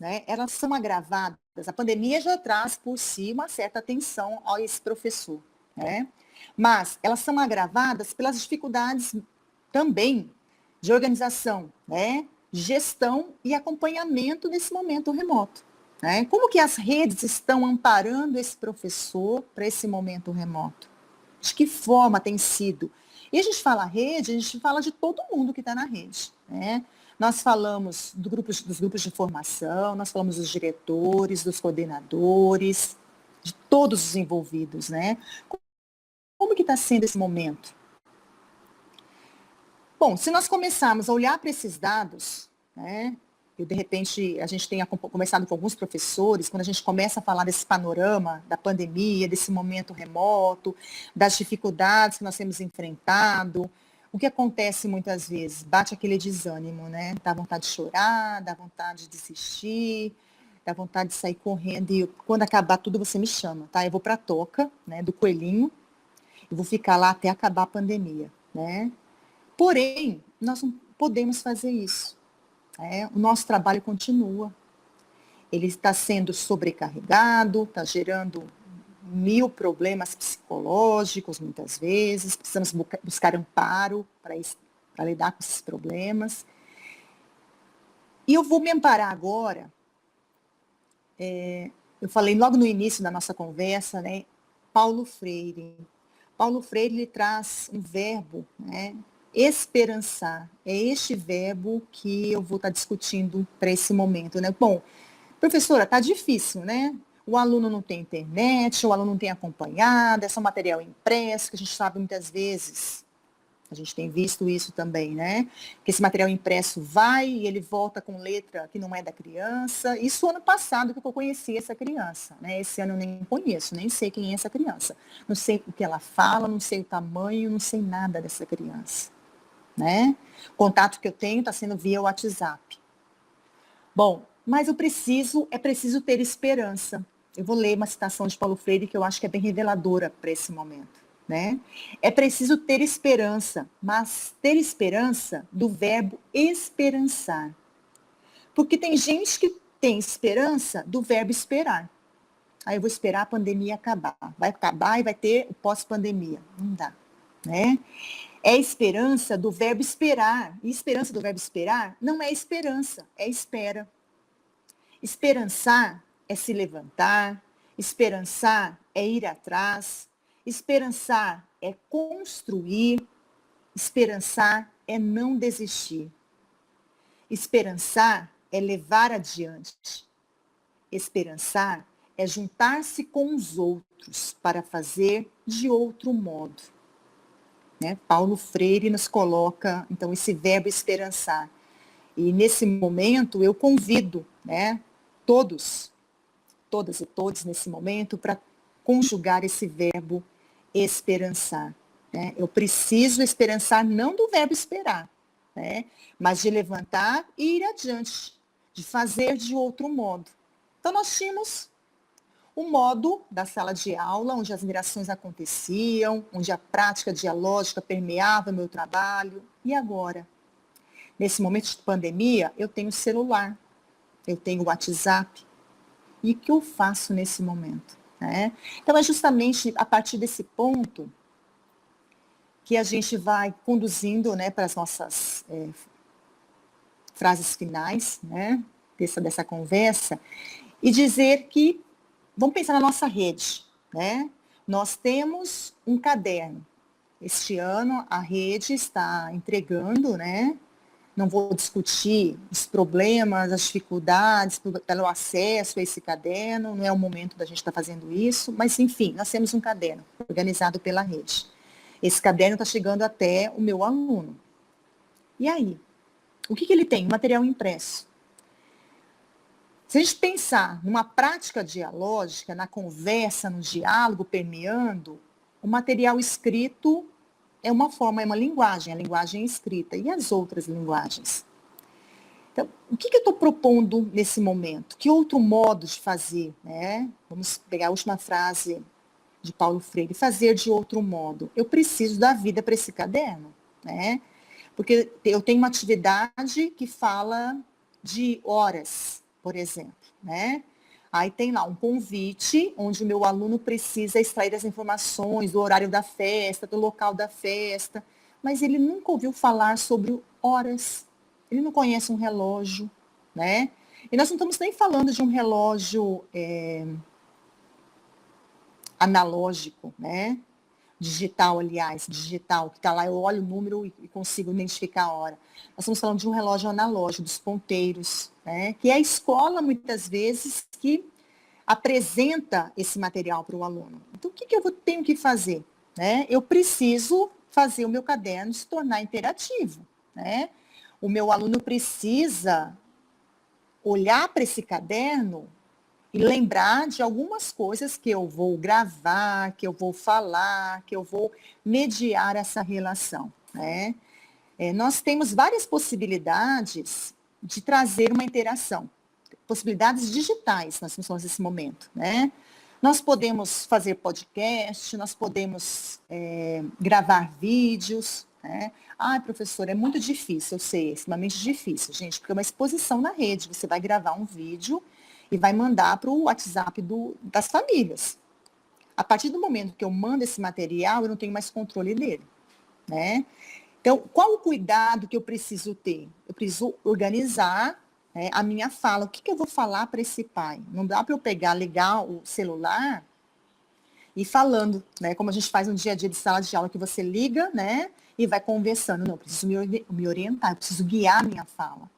né, elas são agravadas. A pandemia já traz por si uma certa tensão a esse professor, né? Mas elas são agravadas pelas dificuldades também de organização, né, gestão e acompanhamento nesse momento remoto, né? Como que as redes estão amparando esse professor para esse momento remoto? De que forma tem sido? E a gente fala rede, a gente fala de todo mundo que está na rede, né? Nós falamos dos grupos de formação, nós falamos dos diretores, dos coordenadores, de todos os envolvidos, né? Como que está sendo esse momento? Bom, se nós começarmos a olhar para esses dados, né, e de repente a gente tenha conversado com alguns professores, quando a gente começa a falar desse panorama da pandemia, desse momento remoto, das dificuldades que nós temos enfrentado, o que acontece muitas vezes? Bate aquele desânimo, né? Dá vontade de chorar, dá vontade de desistir, dá vontade de sair correndo e quando acabar tudo você me chama, tá? Eu vou para a toca, né, do coelhinho, e vou ficar lá até acabar a pandemia, né? Porém, nós não podemos fazer isso. O nosso trabalho continua. Ele está sendo sobrecarregado, está gerando 1000 problemas psicológicos, muitas vezes. Precisamos buscar amparo para lidar com esses problemas. E eu vou me amparar agora. Eu falei logo no início da nossa conversa, né? Paulo Freire. Paulo Freire ele traz um verbo, né? Esperançar. É este verbo que eu vou estar discutindo para esse momento, né? Bom, professora, está difícil, né? O aluno não tem internet, o aluno não tem acompanhado, é só material impresso, que a gente sabe muitas vezes, a gente tem visto isso também, né? Que esse material impresso vai e ele volta com letra que não é da criança. Isso ano passado que eu conheci essa criança, né? Esse ano eu nem conheço, nem sei quem é essa criança. Não sei o que ela fala, não sei o tamanho, não sei nada dessa criança, né? O contato que eu tenho está sendo via WhatsApp. Bom, mas é preciso ter esperança. Eu vou ler uma citação de Paulo Freire que eu acho que é bem reveladora para esse momento, né? É preciso ter esperança, mas ter esperança do verbo esperançar. Porque tem gente que tem esperança do verbo esperar. Aí eu vou esperar a pandemia acabar. Vai acabar e vai ter o pós-pandemia. Não dá, né? É esperança do verbo esperar. E esperança do verbo esperar não é esperança, é espera. Esperançar é se levantar, esperançar é ir atrás, esperançar é construir, esperançar é não desistir. Esperançar é levar adiante. Esperançar é juntar-se com os outros para fazer de outro modo. Né? Paulo Freire nos coloca, então, esse verbo esperançar. E nesse momento eu convido, né, todas e todos nesse momento, para conjugar esse verbo esperançar. Né? Eu preciso esperançar não do verbo esperar, né, mas de levantar e ir adiante, de fazer de outro modo. Então nós tínhamos O modo da sala de aula, onde as interações aconteciam, onde a prática dialógica permeava o meu trabalho. E agora? Nesse momento de pandemia, eu tenho celular, eu tenho WhatsApp. E o que eu faço nesse momento? Né? Então, é justamente a partir desse ponto que a gente vai conduzindo, né, para as nossas frases finais, né, dessa conversa, e dizer que, vamos pensar na nossa rede, né? Nós temos um caderno. Este ano a rede está entregando, né? Não vou discutir os problemas, as dificuldades pelo acesso a esse caderno, não é o momento da gente estar fazendo isso, mas enfim, nós temos um caderno organizado pela rede. Esse caderno está chegando até o meu aluno. E aí? O que ele tem? Material impresso. Se a gente pensar numa prática dialógica, na conversa, no diálogo permeando, o material escrito é uma forma, é uma linguagem, a linguagem escrita. E as outras linguagens? Então, o que eu estou propondo nesse momento? Que outro modo de fazer? Né? Vamos pegar a última frase de Paulo Freire, fazer de outro modo. Eu preciso dar vida para esse caderno, né? Porque eu tenho uma atividade que fala de horas, por exemplo, né? Aí tem lá um convite, onde o meu aluno precisa extrair as informações do horário da festa, do local da festa, mas ele nunca ouviu falar sobre horas, ele não conhece um relógio, né? E nós não estamos nem falando de um relógio analógico, né? Digital, aliás, digital, que está lá, eu olho o número e consigo identificar a hora. Nós estamos falando de um relógio analógico, dos ponteiros, né? Que é a escola, muitas vezes, que apresenta esse material para o aluno. Então, o que eu tenho que fazer? Né? Eu preciso fazer o meu caderno se tornar interativo, né? O meu aluno precisa olhar para esse caderno e lembrar de algumas coisas que eu vou gravar, que eu vou falar, que eu vou mediar essa relação, né? Nós temos várias possibilidades de trazer uma interação, possibilidades digitais, nós temos nesse momento, né? Nós podemos fazer podcast, nós podemos gravar vídeos, né? Ah, professor, é muito difícil, eu sei, é extremamente difícil, gente, porque é uma exposição na rede, você vai gravar um vídeo e vai mandar para o WhatsApp das famílias. A partir do momento que eu mando esse material, eu não tenho mais controle dele, né? Então, qual o cuidado que eu preciso ter? Eu preciso organizar a minha fala. O que eu vou falar para esse pai? Não dá para eu ligar o celular e falando, né? Como a gente faz no dia a dia de sala de aula, que você liga, né? E vai conversando. Não, eu preciso me orientar, eu preciso guiar a minha fala.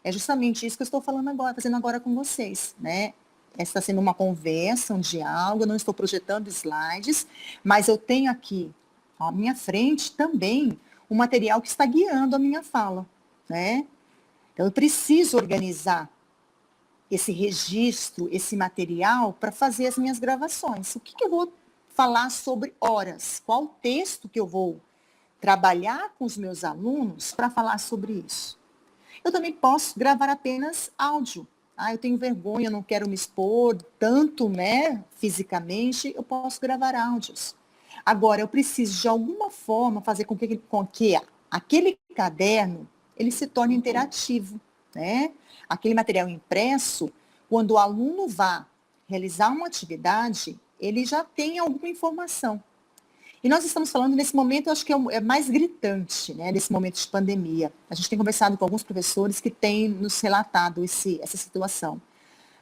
É justamente isso que eu estou falando agora, fazendo agora com vocês, né? Essa está sendo uma conversa, um diálogo, eu não estou projetando slides, mas eu tenho aqui, à minha frente, também um material que está guiando a minha fala, né? Então, eu preciso organizar esse registro, esse material, para fazer as minhas gravações. O que eu vou falar sobre horas? Qual o texto que eu vou trabalhar com os meus alunos para falar sobre isso? Eu também posso gravar apenas áudio. Ah, eu tenho vergonha, eu não quero me expor tanto, né, fisicamente, eu posso gravar áudios. Agora, eu preciso, de alguma forma, fazer com que aquele caderno, ele se torne interativo, né? Aquele material impresso, quando o aluno vá realizar uma atividade, ele já tem alguma informação. E nós estamos falando nesse momento, eu acho que é mais gritante, né, nesse momento de pandemia. A gente tem conversado com alguns professores que têm nos relatado essa situação.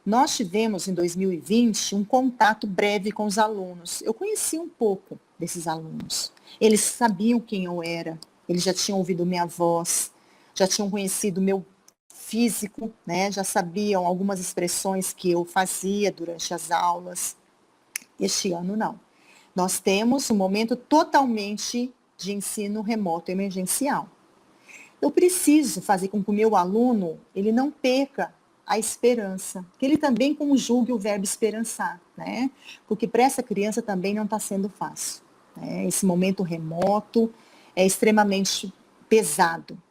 Nós tivemos, em 2020, um contato breve com os alunos. Eu conheci um pouco desses alunos. Eles sabiam quem eu era, eles já tinham ouvido minha voz, já tinham conhecido meu físico, né, já sabiam algumas expressões que eu fazia durante as aulas. Este ano, não. Nós temos um momento totalmente de ensino remoto emergencial. Eu preciso fazer com que o meu aluno ele não perca a esperança, que ele também conjugue o verbo esperançar, né? Porque para essa criança também não está sendo fácil. Né? Esse momento remoto é extremamente pesado.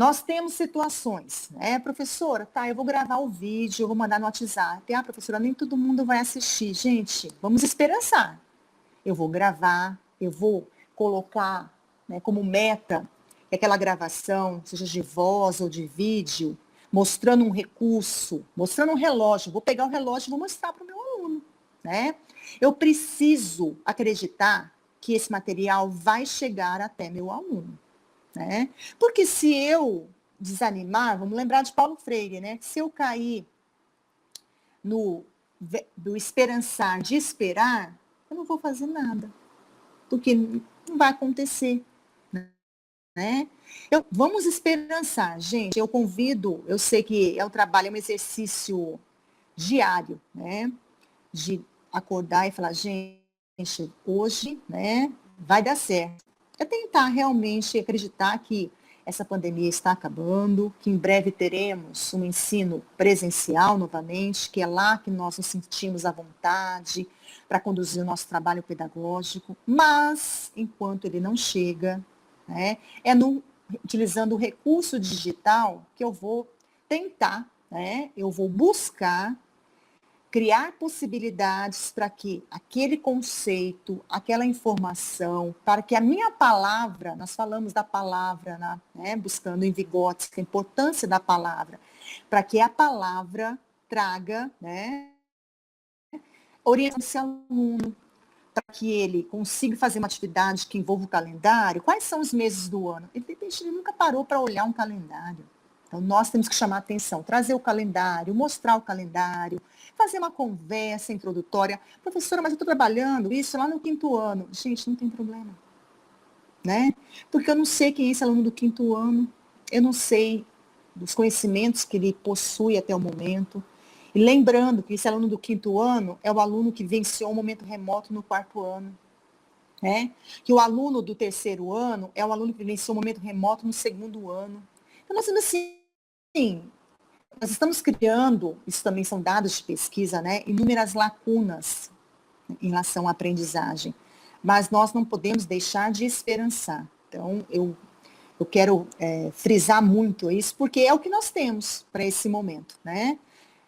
Nós temos situações, né, professora? Tá, eu vou gravar o vídeo, eu vou mandar no WhatsApp. Ah, professora, nem todo mundo vai assistir. Gente, vamos esperançar. Eu vou gravar, eu vou colocar, né, como meta que aquela gravação, seja de voz ou de vídeo, mostrando um recurso, mostrando um relógio. Vou pegar o relógio e vou mostrar para o meu aluno, né? Eu preciso acreditar que esse material vai chegar até meu aluno, né? Porque se eu desanimar, vamos lembrar de Paulo Freire, né? Se eu cair no do esperançar, de esperar, eu não vou fazer nada, porque não vai acontecer, né? Vamos esperançar, gente. Eu convido, eu sei que é um trabalho, é um exercício diário, né? De acordar e falar, gente, hoje, né, vai dar certo. É tentar realmente acreditar que essa pandemia está acabando, que em breve teremos um ensino presencial novamente, que é lá que nós nos sentimos à vontade para conduzir o nosso trabalho pedagógico, mas enquanto ele não chega, né, utilizando o recurso digital que eu vou tentar, né, eu vou buscar criar possibilidades para que aquele conceito, aquela informação, para que a minha palavra, nós falamos da palavra, né, buscando em Vygotsky a importância da palavra, para que a palavra traga, né, orientação esse aluno, para que ele consiga fazer uma atividade que envolva o calendário. Quais são os meses do ano? Ele nunca parou para olhar um calendário. Então, nós temos que chamar a atenção, trazer o calendário, mostrar o calendário, fazer uma conversa introdutória. Professora, mas eu estou trabalhando isso lá no 5º ano. Gente, não tem problema, né? Porque eu não sei quem é esse aluno do 5º ano, eu não sei dos conhecimentos que ele possui até o momento. E lembrando que esse aluno do 5º ano é o aluno que venceu um momento remoto no 4º ano, né? Que o aluno do 3º ano é o aluno que venceu um momento remoto no 2º ano. Então, nós temos assim, nós estamos criando, isso também são dados de pesquisa, né, inúmeras lacunas em relação à aprendizagem, mas nós não podemos deixar de esperançar. Então, eu quero frisar muito isso, porque é o que nós temos para esse momento, né?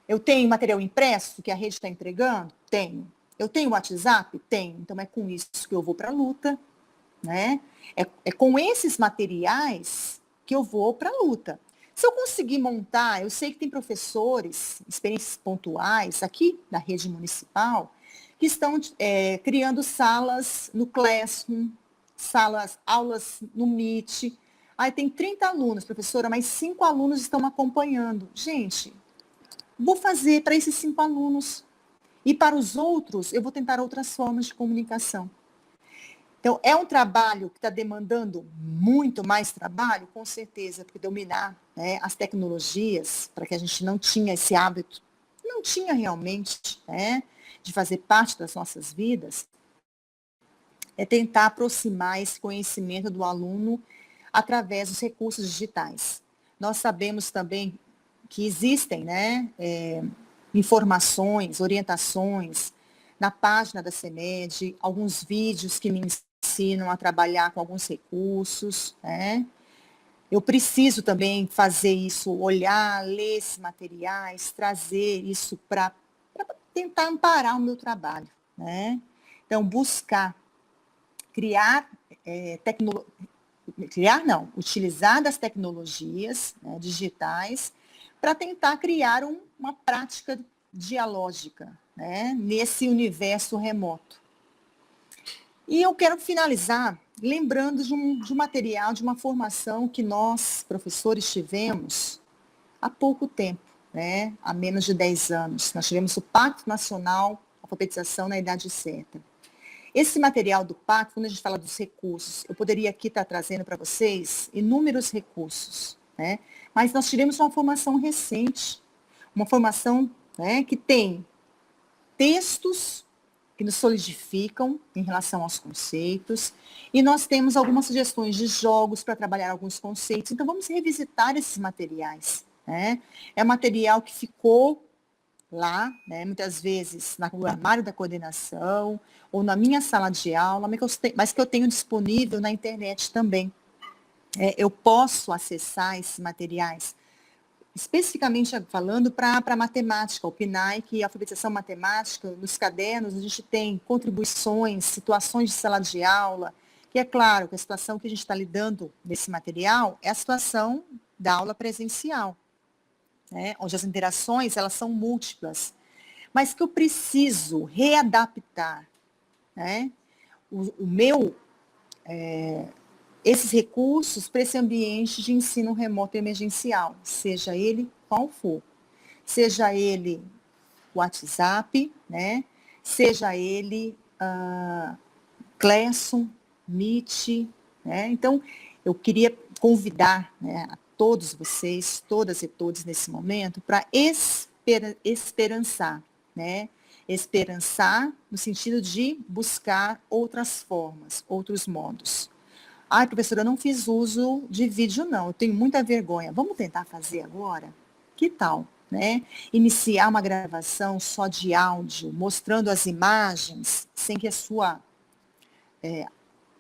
Eu tenho material impresso que a rede está entregando? Tenho. Eu tenho WhatsApp? Tenho. Então, é com isso que eu vou para a luta, né? É com esses materiais que eu vou para a luta. Se eu conseguir montar, eu sei que tem professores, experiências pontuais aqui na rede municipal, que estão criando salas no Classroom, aulas no Meet. Aí tem 30 alunos, professora, mas 5 alunos estão acompanhando. Gente, vou fazer para esses 5 alunos. E para os outros, eu vou tentar outras formas de comunicação. Então, é um trabalho que está demandando muito mais trabalho, com certeza, porque dominar, né, as tecnologias, para que a gente não tinha esse hábito, não tinha realmente, né, de fazer parte das nossas vidas, é tentar aproximar esse conhecimento do aluno através dos recursos digitais. Nós sabemos também que existem, né, informações, orientações na página da CEMED, alguns vídeos que me ensinam a trabalhar com alguns recursos, né? Eu preciso também fazer isso, olhar, ler esses materiais, trazer isso para tentar amparar o meu trabalho, né? Então, buscar criar utilizar das tecnologias, né, digitais para tentar criar uma prática dialógica, né, nesse universo remoto. E eu quero finalizar lembrando de um material, de uma formação que nós, professores, tivemos há pouco tempo, né, há menos de 10 anos. Nós tivemos o Pacto Nacional Alfabetização na Idade Certa. Esse material do pacto, quando a gente fala dos recursos, eu poderia aqui estar trazendo para vocês inúmeros recursos, né? Mas nós tivemos uma formação recente, uma formação, né, que tem textos que nos solidificam em relação aos conceitos, e nós temos algumas sugestões de jogos para trabalhar alguns conceitos. Então, vamos revisitar esses materiais, né? É um material que ficou lá, né, muitas vezes no armário da coordenação, ou na minha sala de aula, mas que eu tenho disponível na internet também. eu posso acessar esses materiais, especificamente falando para matemática, o PNAE, a alfabetização matemática, nos cadernos, a gente tem contribuições, situações de sala de aula, que é claro que a situação que a gente está lidando nesse material é a situação da aula presencial, né, onde as interações elas são múltiplas, mas que eu preciso readaptar, né, o meu, esses recursos para esse ambiente de ensino remoto emergencial, seja ele qual for, seja ele WhatsApp, né, seja ele Classroom, Meet, né, então eu queria convidar, né, a todos vocês, todas e todos nesse momento, para esperançar, né, esperançar no sentido de buscar outras formas, outros modos. Ai, professora, eu não fiz uso de vídeo, não. Eu tenho muita vergonha. Vamos tentar fazer agora? Que tal, né? Iniciar uma gravação só de áudio, mostrando as imagens, sem que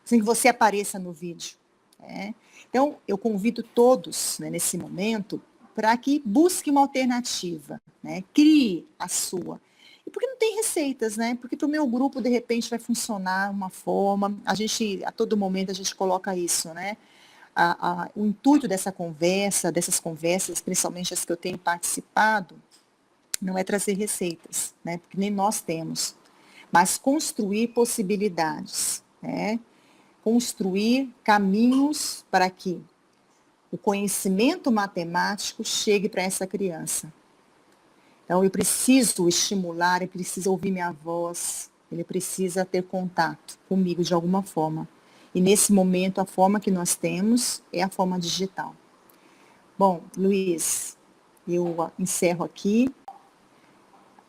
sem que você apareça no vídeo. Né? Então, eu convido todos, né, nesse momento, para que busque uma alternativa, né? Crie a sua. E porque não tem receitas, né? Porque para o meu grupo, de repente, vai funcionar uma forma, a todo momento, a gente coloca isso, né? O intuito dessas conversas, principalmente as que eu tenho participado, não é trazer receitas, né? Porque nem nós temos, mas construir possibilidades, né? Construir caminhos para que o conhecimento matemático chegue para essa criança. Então, eu preciso estimular, ele precisa ouvir minha voz, ele precisa ter contato comigo de alguma forma. E nesse momento, a forma que nós temos é a forma digital. Bom, Luiz, eu encerro aqui,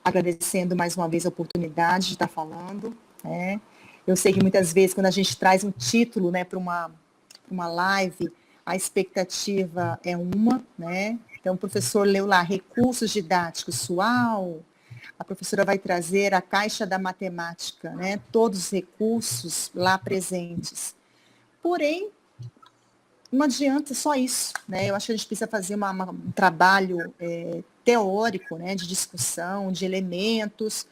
agradecendo mais uma vez a oportunidade de estar falando, né? Eu sei que muitas vezes, quando a gente traz um título, né, para uma live, a expectativa é uma, né? Então, o professor leu lá, recursos didáticos, uau! A professora vai trazer a caixa da matemática, né? Todos os recursos lá presentes. Porém, não adianta só isso, né? Eu acho que a gente precisa fazer um trabalho teórico, né? De discussão, de elementos,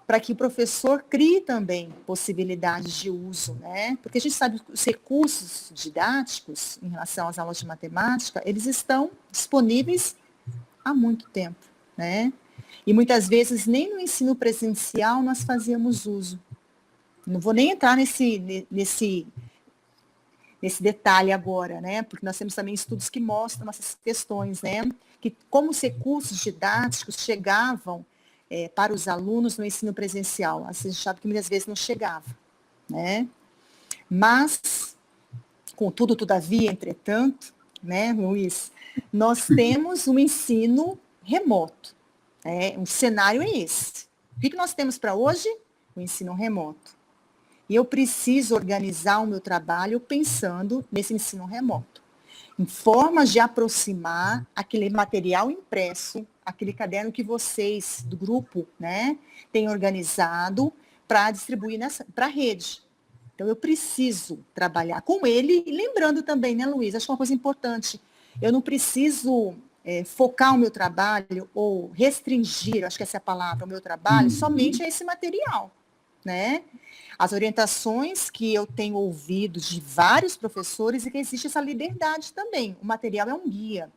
para que o professor crie também possibilidades de uso, né? Porque a gente sabe que os recursos didáticos em relação às aulas de matemática, eles estão disponíveis há muito tempo, né? E muitas vezes nem no ensino presencial nós fazíamos uso. Não vou nem entrar nesse detalhe agora, né? Porque nós temos também estudos que mostram essas questões, né? Que como os recursos didáticos chegavam para os alunos no ensino presencial. A gente sabe que muitas vezes não chegava, né? Mas, contudo, todavia, entretanto, né, Luiz, nós temos um ensino remoto. Um cenário é esse. O que nós temos para hoje? O ensino remoto. E eu preciso organizar o meu trabalho pensando nesse ensino remoto, em formas de aproximar aquele material impresso, aquele caderno que vocês, do grupo, né, têm organizado para distribuir para a rede. Então, eu preciso trabalhar com ele, e lembrando também, né, Luiz, acho que é uma coisa importante, eu não preciso focar o meu trabalho ou restringir, acho que essa é a palavra, o meu trabalho, somente a esse material, né? As orientações que eu tenho ouvido de vários professores é que existe essa liberdade também. O material é um guia,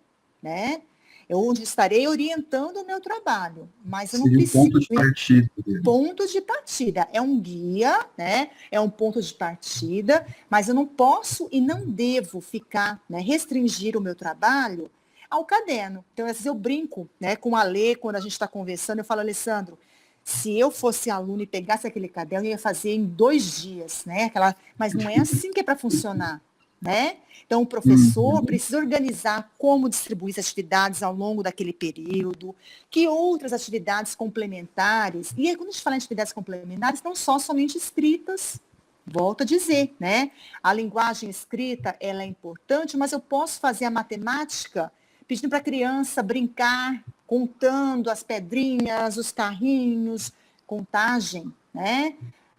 né? É onde estarei orientando o meu trabalho, mas eu não Seria um preciso... ponto de partida. Ponto de partida. É um guia, né? É um ponto de partida, mas eu não posso e não devo ficar, né, restringir o meu trabalho ao caderno. Então, às vezes eu brinco, né, com a Lê, quando a gente está conversando, eu falo, Alessandro, se eu fosse aluno e pegasse aquele caderno, eu ia fazer em 2 dias, né? Mas não é assim que é para funcionar, né? Então, o professor precisa organizar como distribuir as atividades ao longo daquele período, que outras atividades complementares, e aí, quando a gente fala em atividades complementares, não só somente escritas, volto a dizer, né? A linguagem escrita, ela é importante, mas eu posso fazer a matemática pedindo para a criança brincar, contando as pedrinhas, os carrinhos, contagem, né?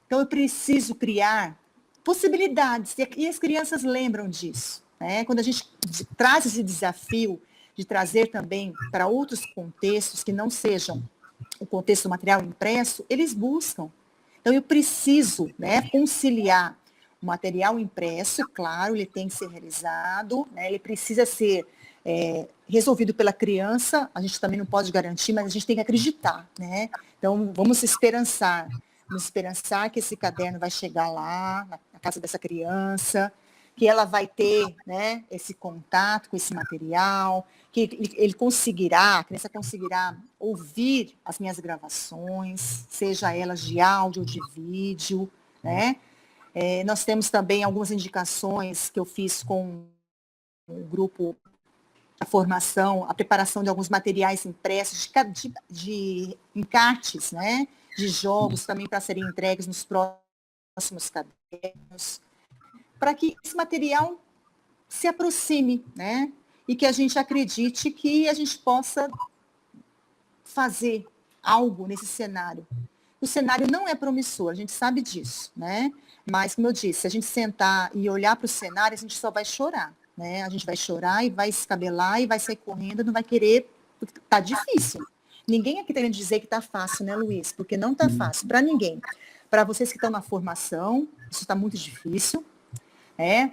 Então, eu preciso criar possibilidades, e as crianças lembram disso, né? Quando a gente traz esse desafio de trazer também para outros contextos que não sejam o contexto do material impresso, eles buscam. Então, eu preciso, né, conciliar o material impresso, claro, ele tem que ser realizado, né, ele precisa ser resolvido pela criança, a gente também não pode garantir, mas a gente tem que acreditar, né? Então, vamos esperançar que esse caderno vai chegar lá, na casa dessa criança, que ela vai ter, né, esse contato com esse material, que a criança conseguirá ouvir as minhas gravações, seja elas de áudio ou de vídeo, né? Nós temos também algumas indicações que eu fiz com o grupo a formação, a preparação de alguns materiais impressos, de encartes, né, de jogos também para serem entregues nos próximos cadernos, para que esse material se aproxime, né, e que a gente acredite que a gente possa fazer algo nesse cenário. O cenário não é promissor, a gente sabe disso, né, mas, como eu disse, se a gente sentar e olhar para o cenário, a gente só vai chorar. Né? A gente vai chorar e vai se escabelar e vai sair correndo, não vai querer, porque está difícil. Ninguém aqui está querendo dizer que está fácil, né, Luiz? Porque não está fácil para ninguém. Para vocês que estão na formação, isso está muito difícil.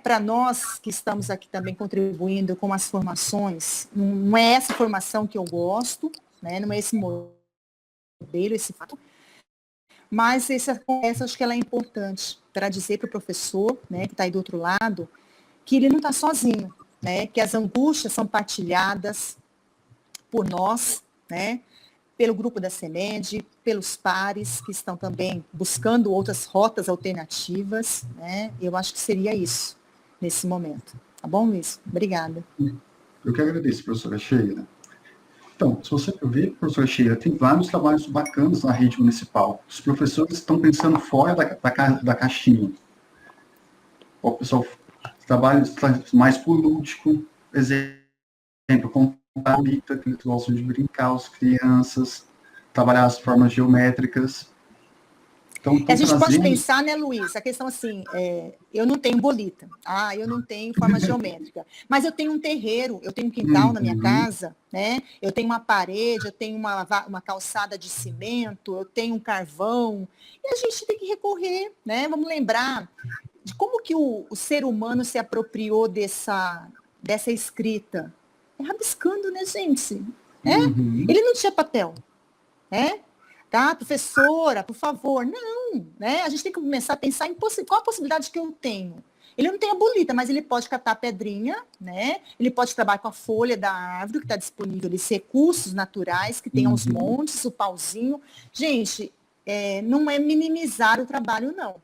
Para nós que estamos aqui também contribuindo com as formações, não é essa formação que eu gosto, né? Não é esse modelo, esse fato. Mas essa conversa, acho que ela é importante para dizer para o professor, né, que está aí do outro lado, que ele não está sozinho, né? Que as angústias são partilhadas por nós, né? Pelo grupo da CEMED, pelos pares que estão também buscando outras rotas alternativas, né? Eu acho que seria isso nesse momento. Tá bom, Luiz? Obrigada. Eu que agradeço, professora Sheila. Então, se você ver, professora Sheila, tem vários trabalhos bacanas na rede municipal. Os professores estão pensando fora da caixinha. O pessoal trabalho mais político, exemplo, como a Rita, que eles gostam de brincar, as crianças, trabalhar as formas geométricas. Então, a gente pode pensar, né, Luiz, a questão assim, eu não tenho bolita, eu não tenho forma geométrica, mas eu tenho um terreiro, eu tenho um quintal na minha casa, né? Eu tenho uma parede, eu tenho uma calçada de cimento, eu tenho um carvão, e a gente tem que recorrer, né? Vamos lembrar de como que o ser humano se apropriou dessa escrita. Rabiscando, né, gente? Ele não tinha papel, né? Tá, professora, por favor. Não, né? A gente tem que começar a pensar em qual a possibilidade que eu tenho. Ele não tem a bolita, mas ele pode catar a pedrinha, né? Ele pode trabalhar com a folha da árvore que está disponível, esses recursos naturais que tem aos montes, o pauzinho. Gente, não é minimizar o trabalho, não.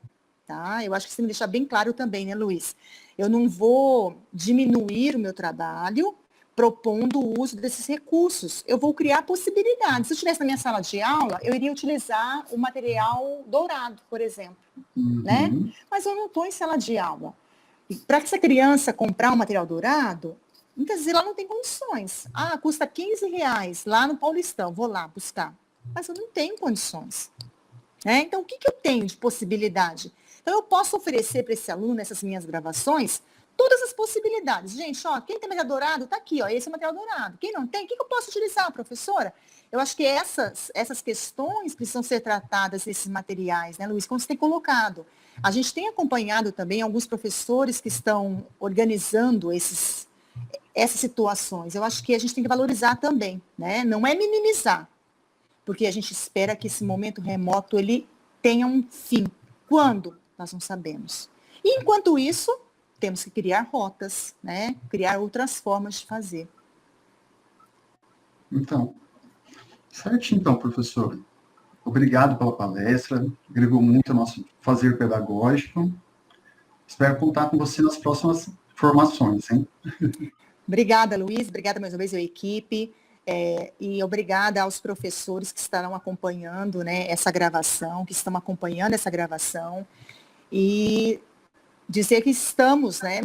Tá? Eu acho que você tem que deixar bem claro também, né, Luiz? Eu não vou diminuir o meu trabalho propondo o uso desses recursos. Eu vou criar possibilidades. Se eu estivesse na minha sala de aula, eu iria utilizar o material dourado, por exemplo. Né? Mas eu não estou em sala de aula. Para essa criança comprar um material dourado, muitas vezes ela não tem condições. Custa R$15 lá no Paulistão, vou lá buscar. Mas eu não tenho condições. Então, o que eu tenho de possibilidade? Então, eu posso oferecer para esse aluno, nessas minhas gravações, todas as possibilidades. Gente, quem tem material dourado, está aqui, esse é o material dourado. Quem não tem, o que eu posso utilizar, professora? Eu acho que essas questões precisam ser tratadas nesses materiais, né, Luiz, como você tem colocado. A gente tem acompanhado também alguns professores que estão organizando essas situações. Eu acho que a gente tem que valorizar também, né? Não é minimizar, porque a gente espera que esse momento remoto ele tenha um fim. Quando? Nós não sabemos. E, enquanto isso, temos que criar rotas, né? Criar outras formas de fazer. Então, certinho então, professor. Obrigado pela palestra, agregou muito ao nosso fazer pedagógico. Espero contar com você nas próximas formações, hein? Obrigada, Luiz. Obrigada mais uma vez à equipe. E obrigada aos professores que estarão acompanhando, né, essa gravação, que estão acompanhando essa gravação. E dizer que estamos, né,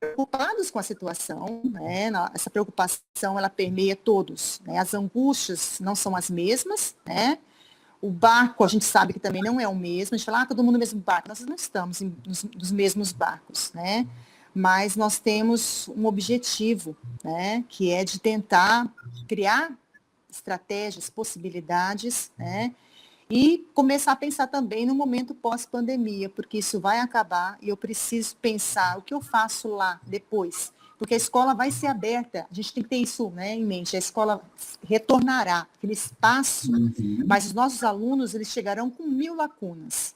preocupados com a situação, né? Essa preocupação ela permeia todos, né? As angústias não são as mesmas, né? O barco a gente sabe que também não é o mesmo. A gente fala, todo mundo no mesmo barco. Nós não estamos nos mesmos barcos, né? mas nós temos um objetivo, né, que é de tentar criar estratégias, possibilidades, né, e começar a pensar também no momento pós-pandemia, porque isso vai acabar e eu preciso pensar o que eu faço lá depois, porque a escola vai ser aberta, a gente tem que ter isso, né, em mente, a escola retornará, aquele espaço, Uhum. mas os nossos alunos, eles chegarão com 1000 lacunas.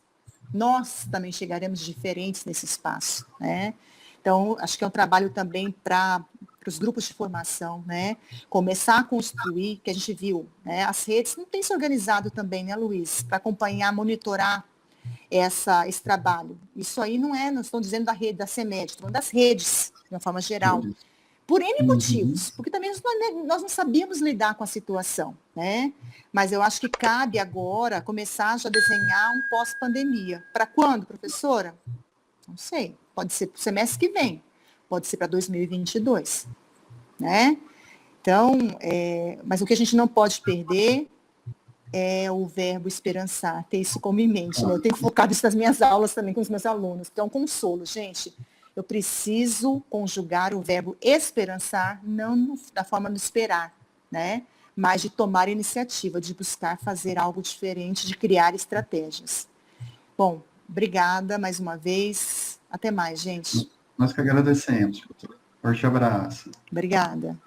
Nós também chegaremos diferentes nesse espaço, né? Então, acho que é um trabalho também para os grupos de formação, né? Começar a construir, que a gente viu, né? As redes não têm se organizado também, né, Luiz? Para acompanhar, monitorar esse trabalho. Isso aí não estou dizendo da rede da CEMED, estou falando das redes, de uma forma geral. Por N Uhum. motivos, porque também nós não sabíamos lidar com a situação, né? Mas eu acho que cabe agora começar já a desenhar um pós-pandemia. Para quando, professora? Não sei. Pode ser para o semestre que vem, pode ser para 2022, né? Então, mas o que a gente não pode perder é o verbo esperançar, ter isso como em mente, né? Eu tenho focado isso nas minhas aulas também com os meus alunos, que é um consolo, gente. Eu preciso conjugar o verbo esperançar, não da forma de esperar, né? Mas de tomar iniciativa, de buscar fazer algo diferente, de criar estratégias. Bom, obrigada mais uma vez. Até mais, gente. Nós que agradecemos, doutor. Forte abraço. Obrigada.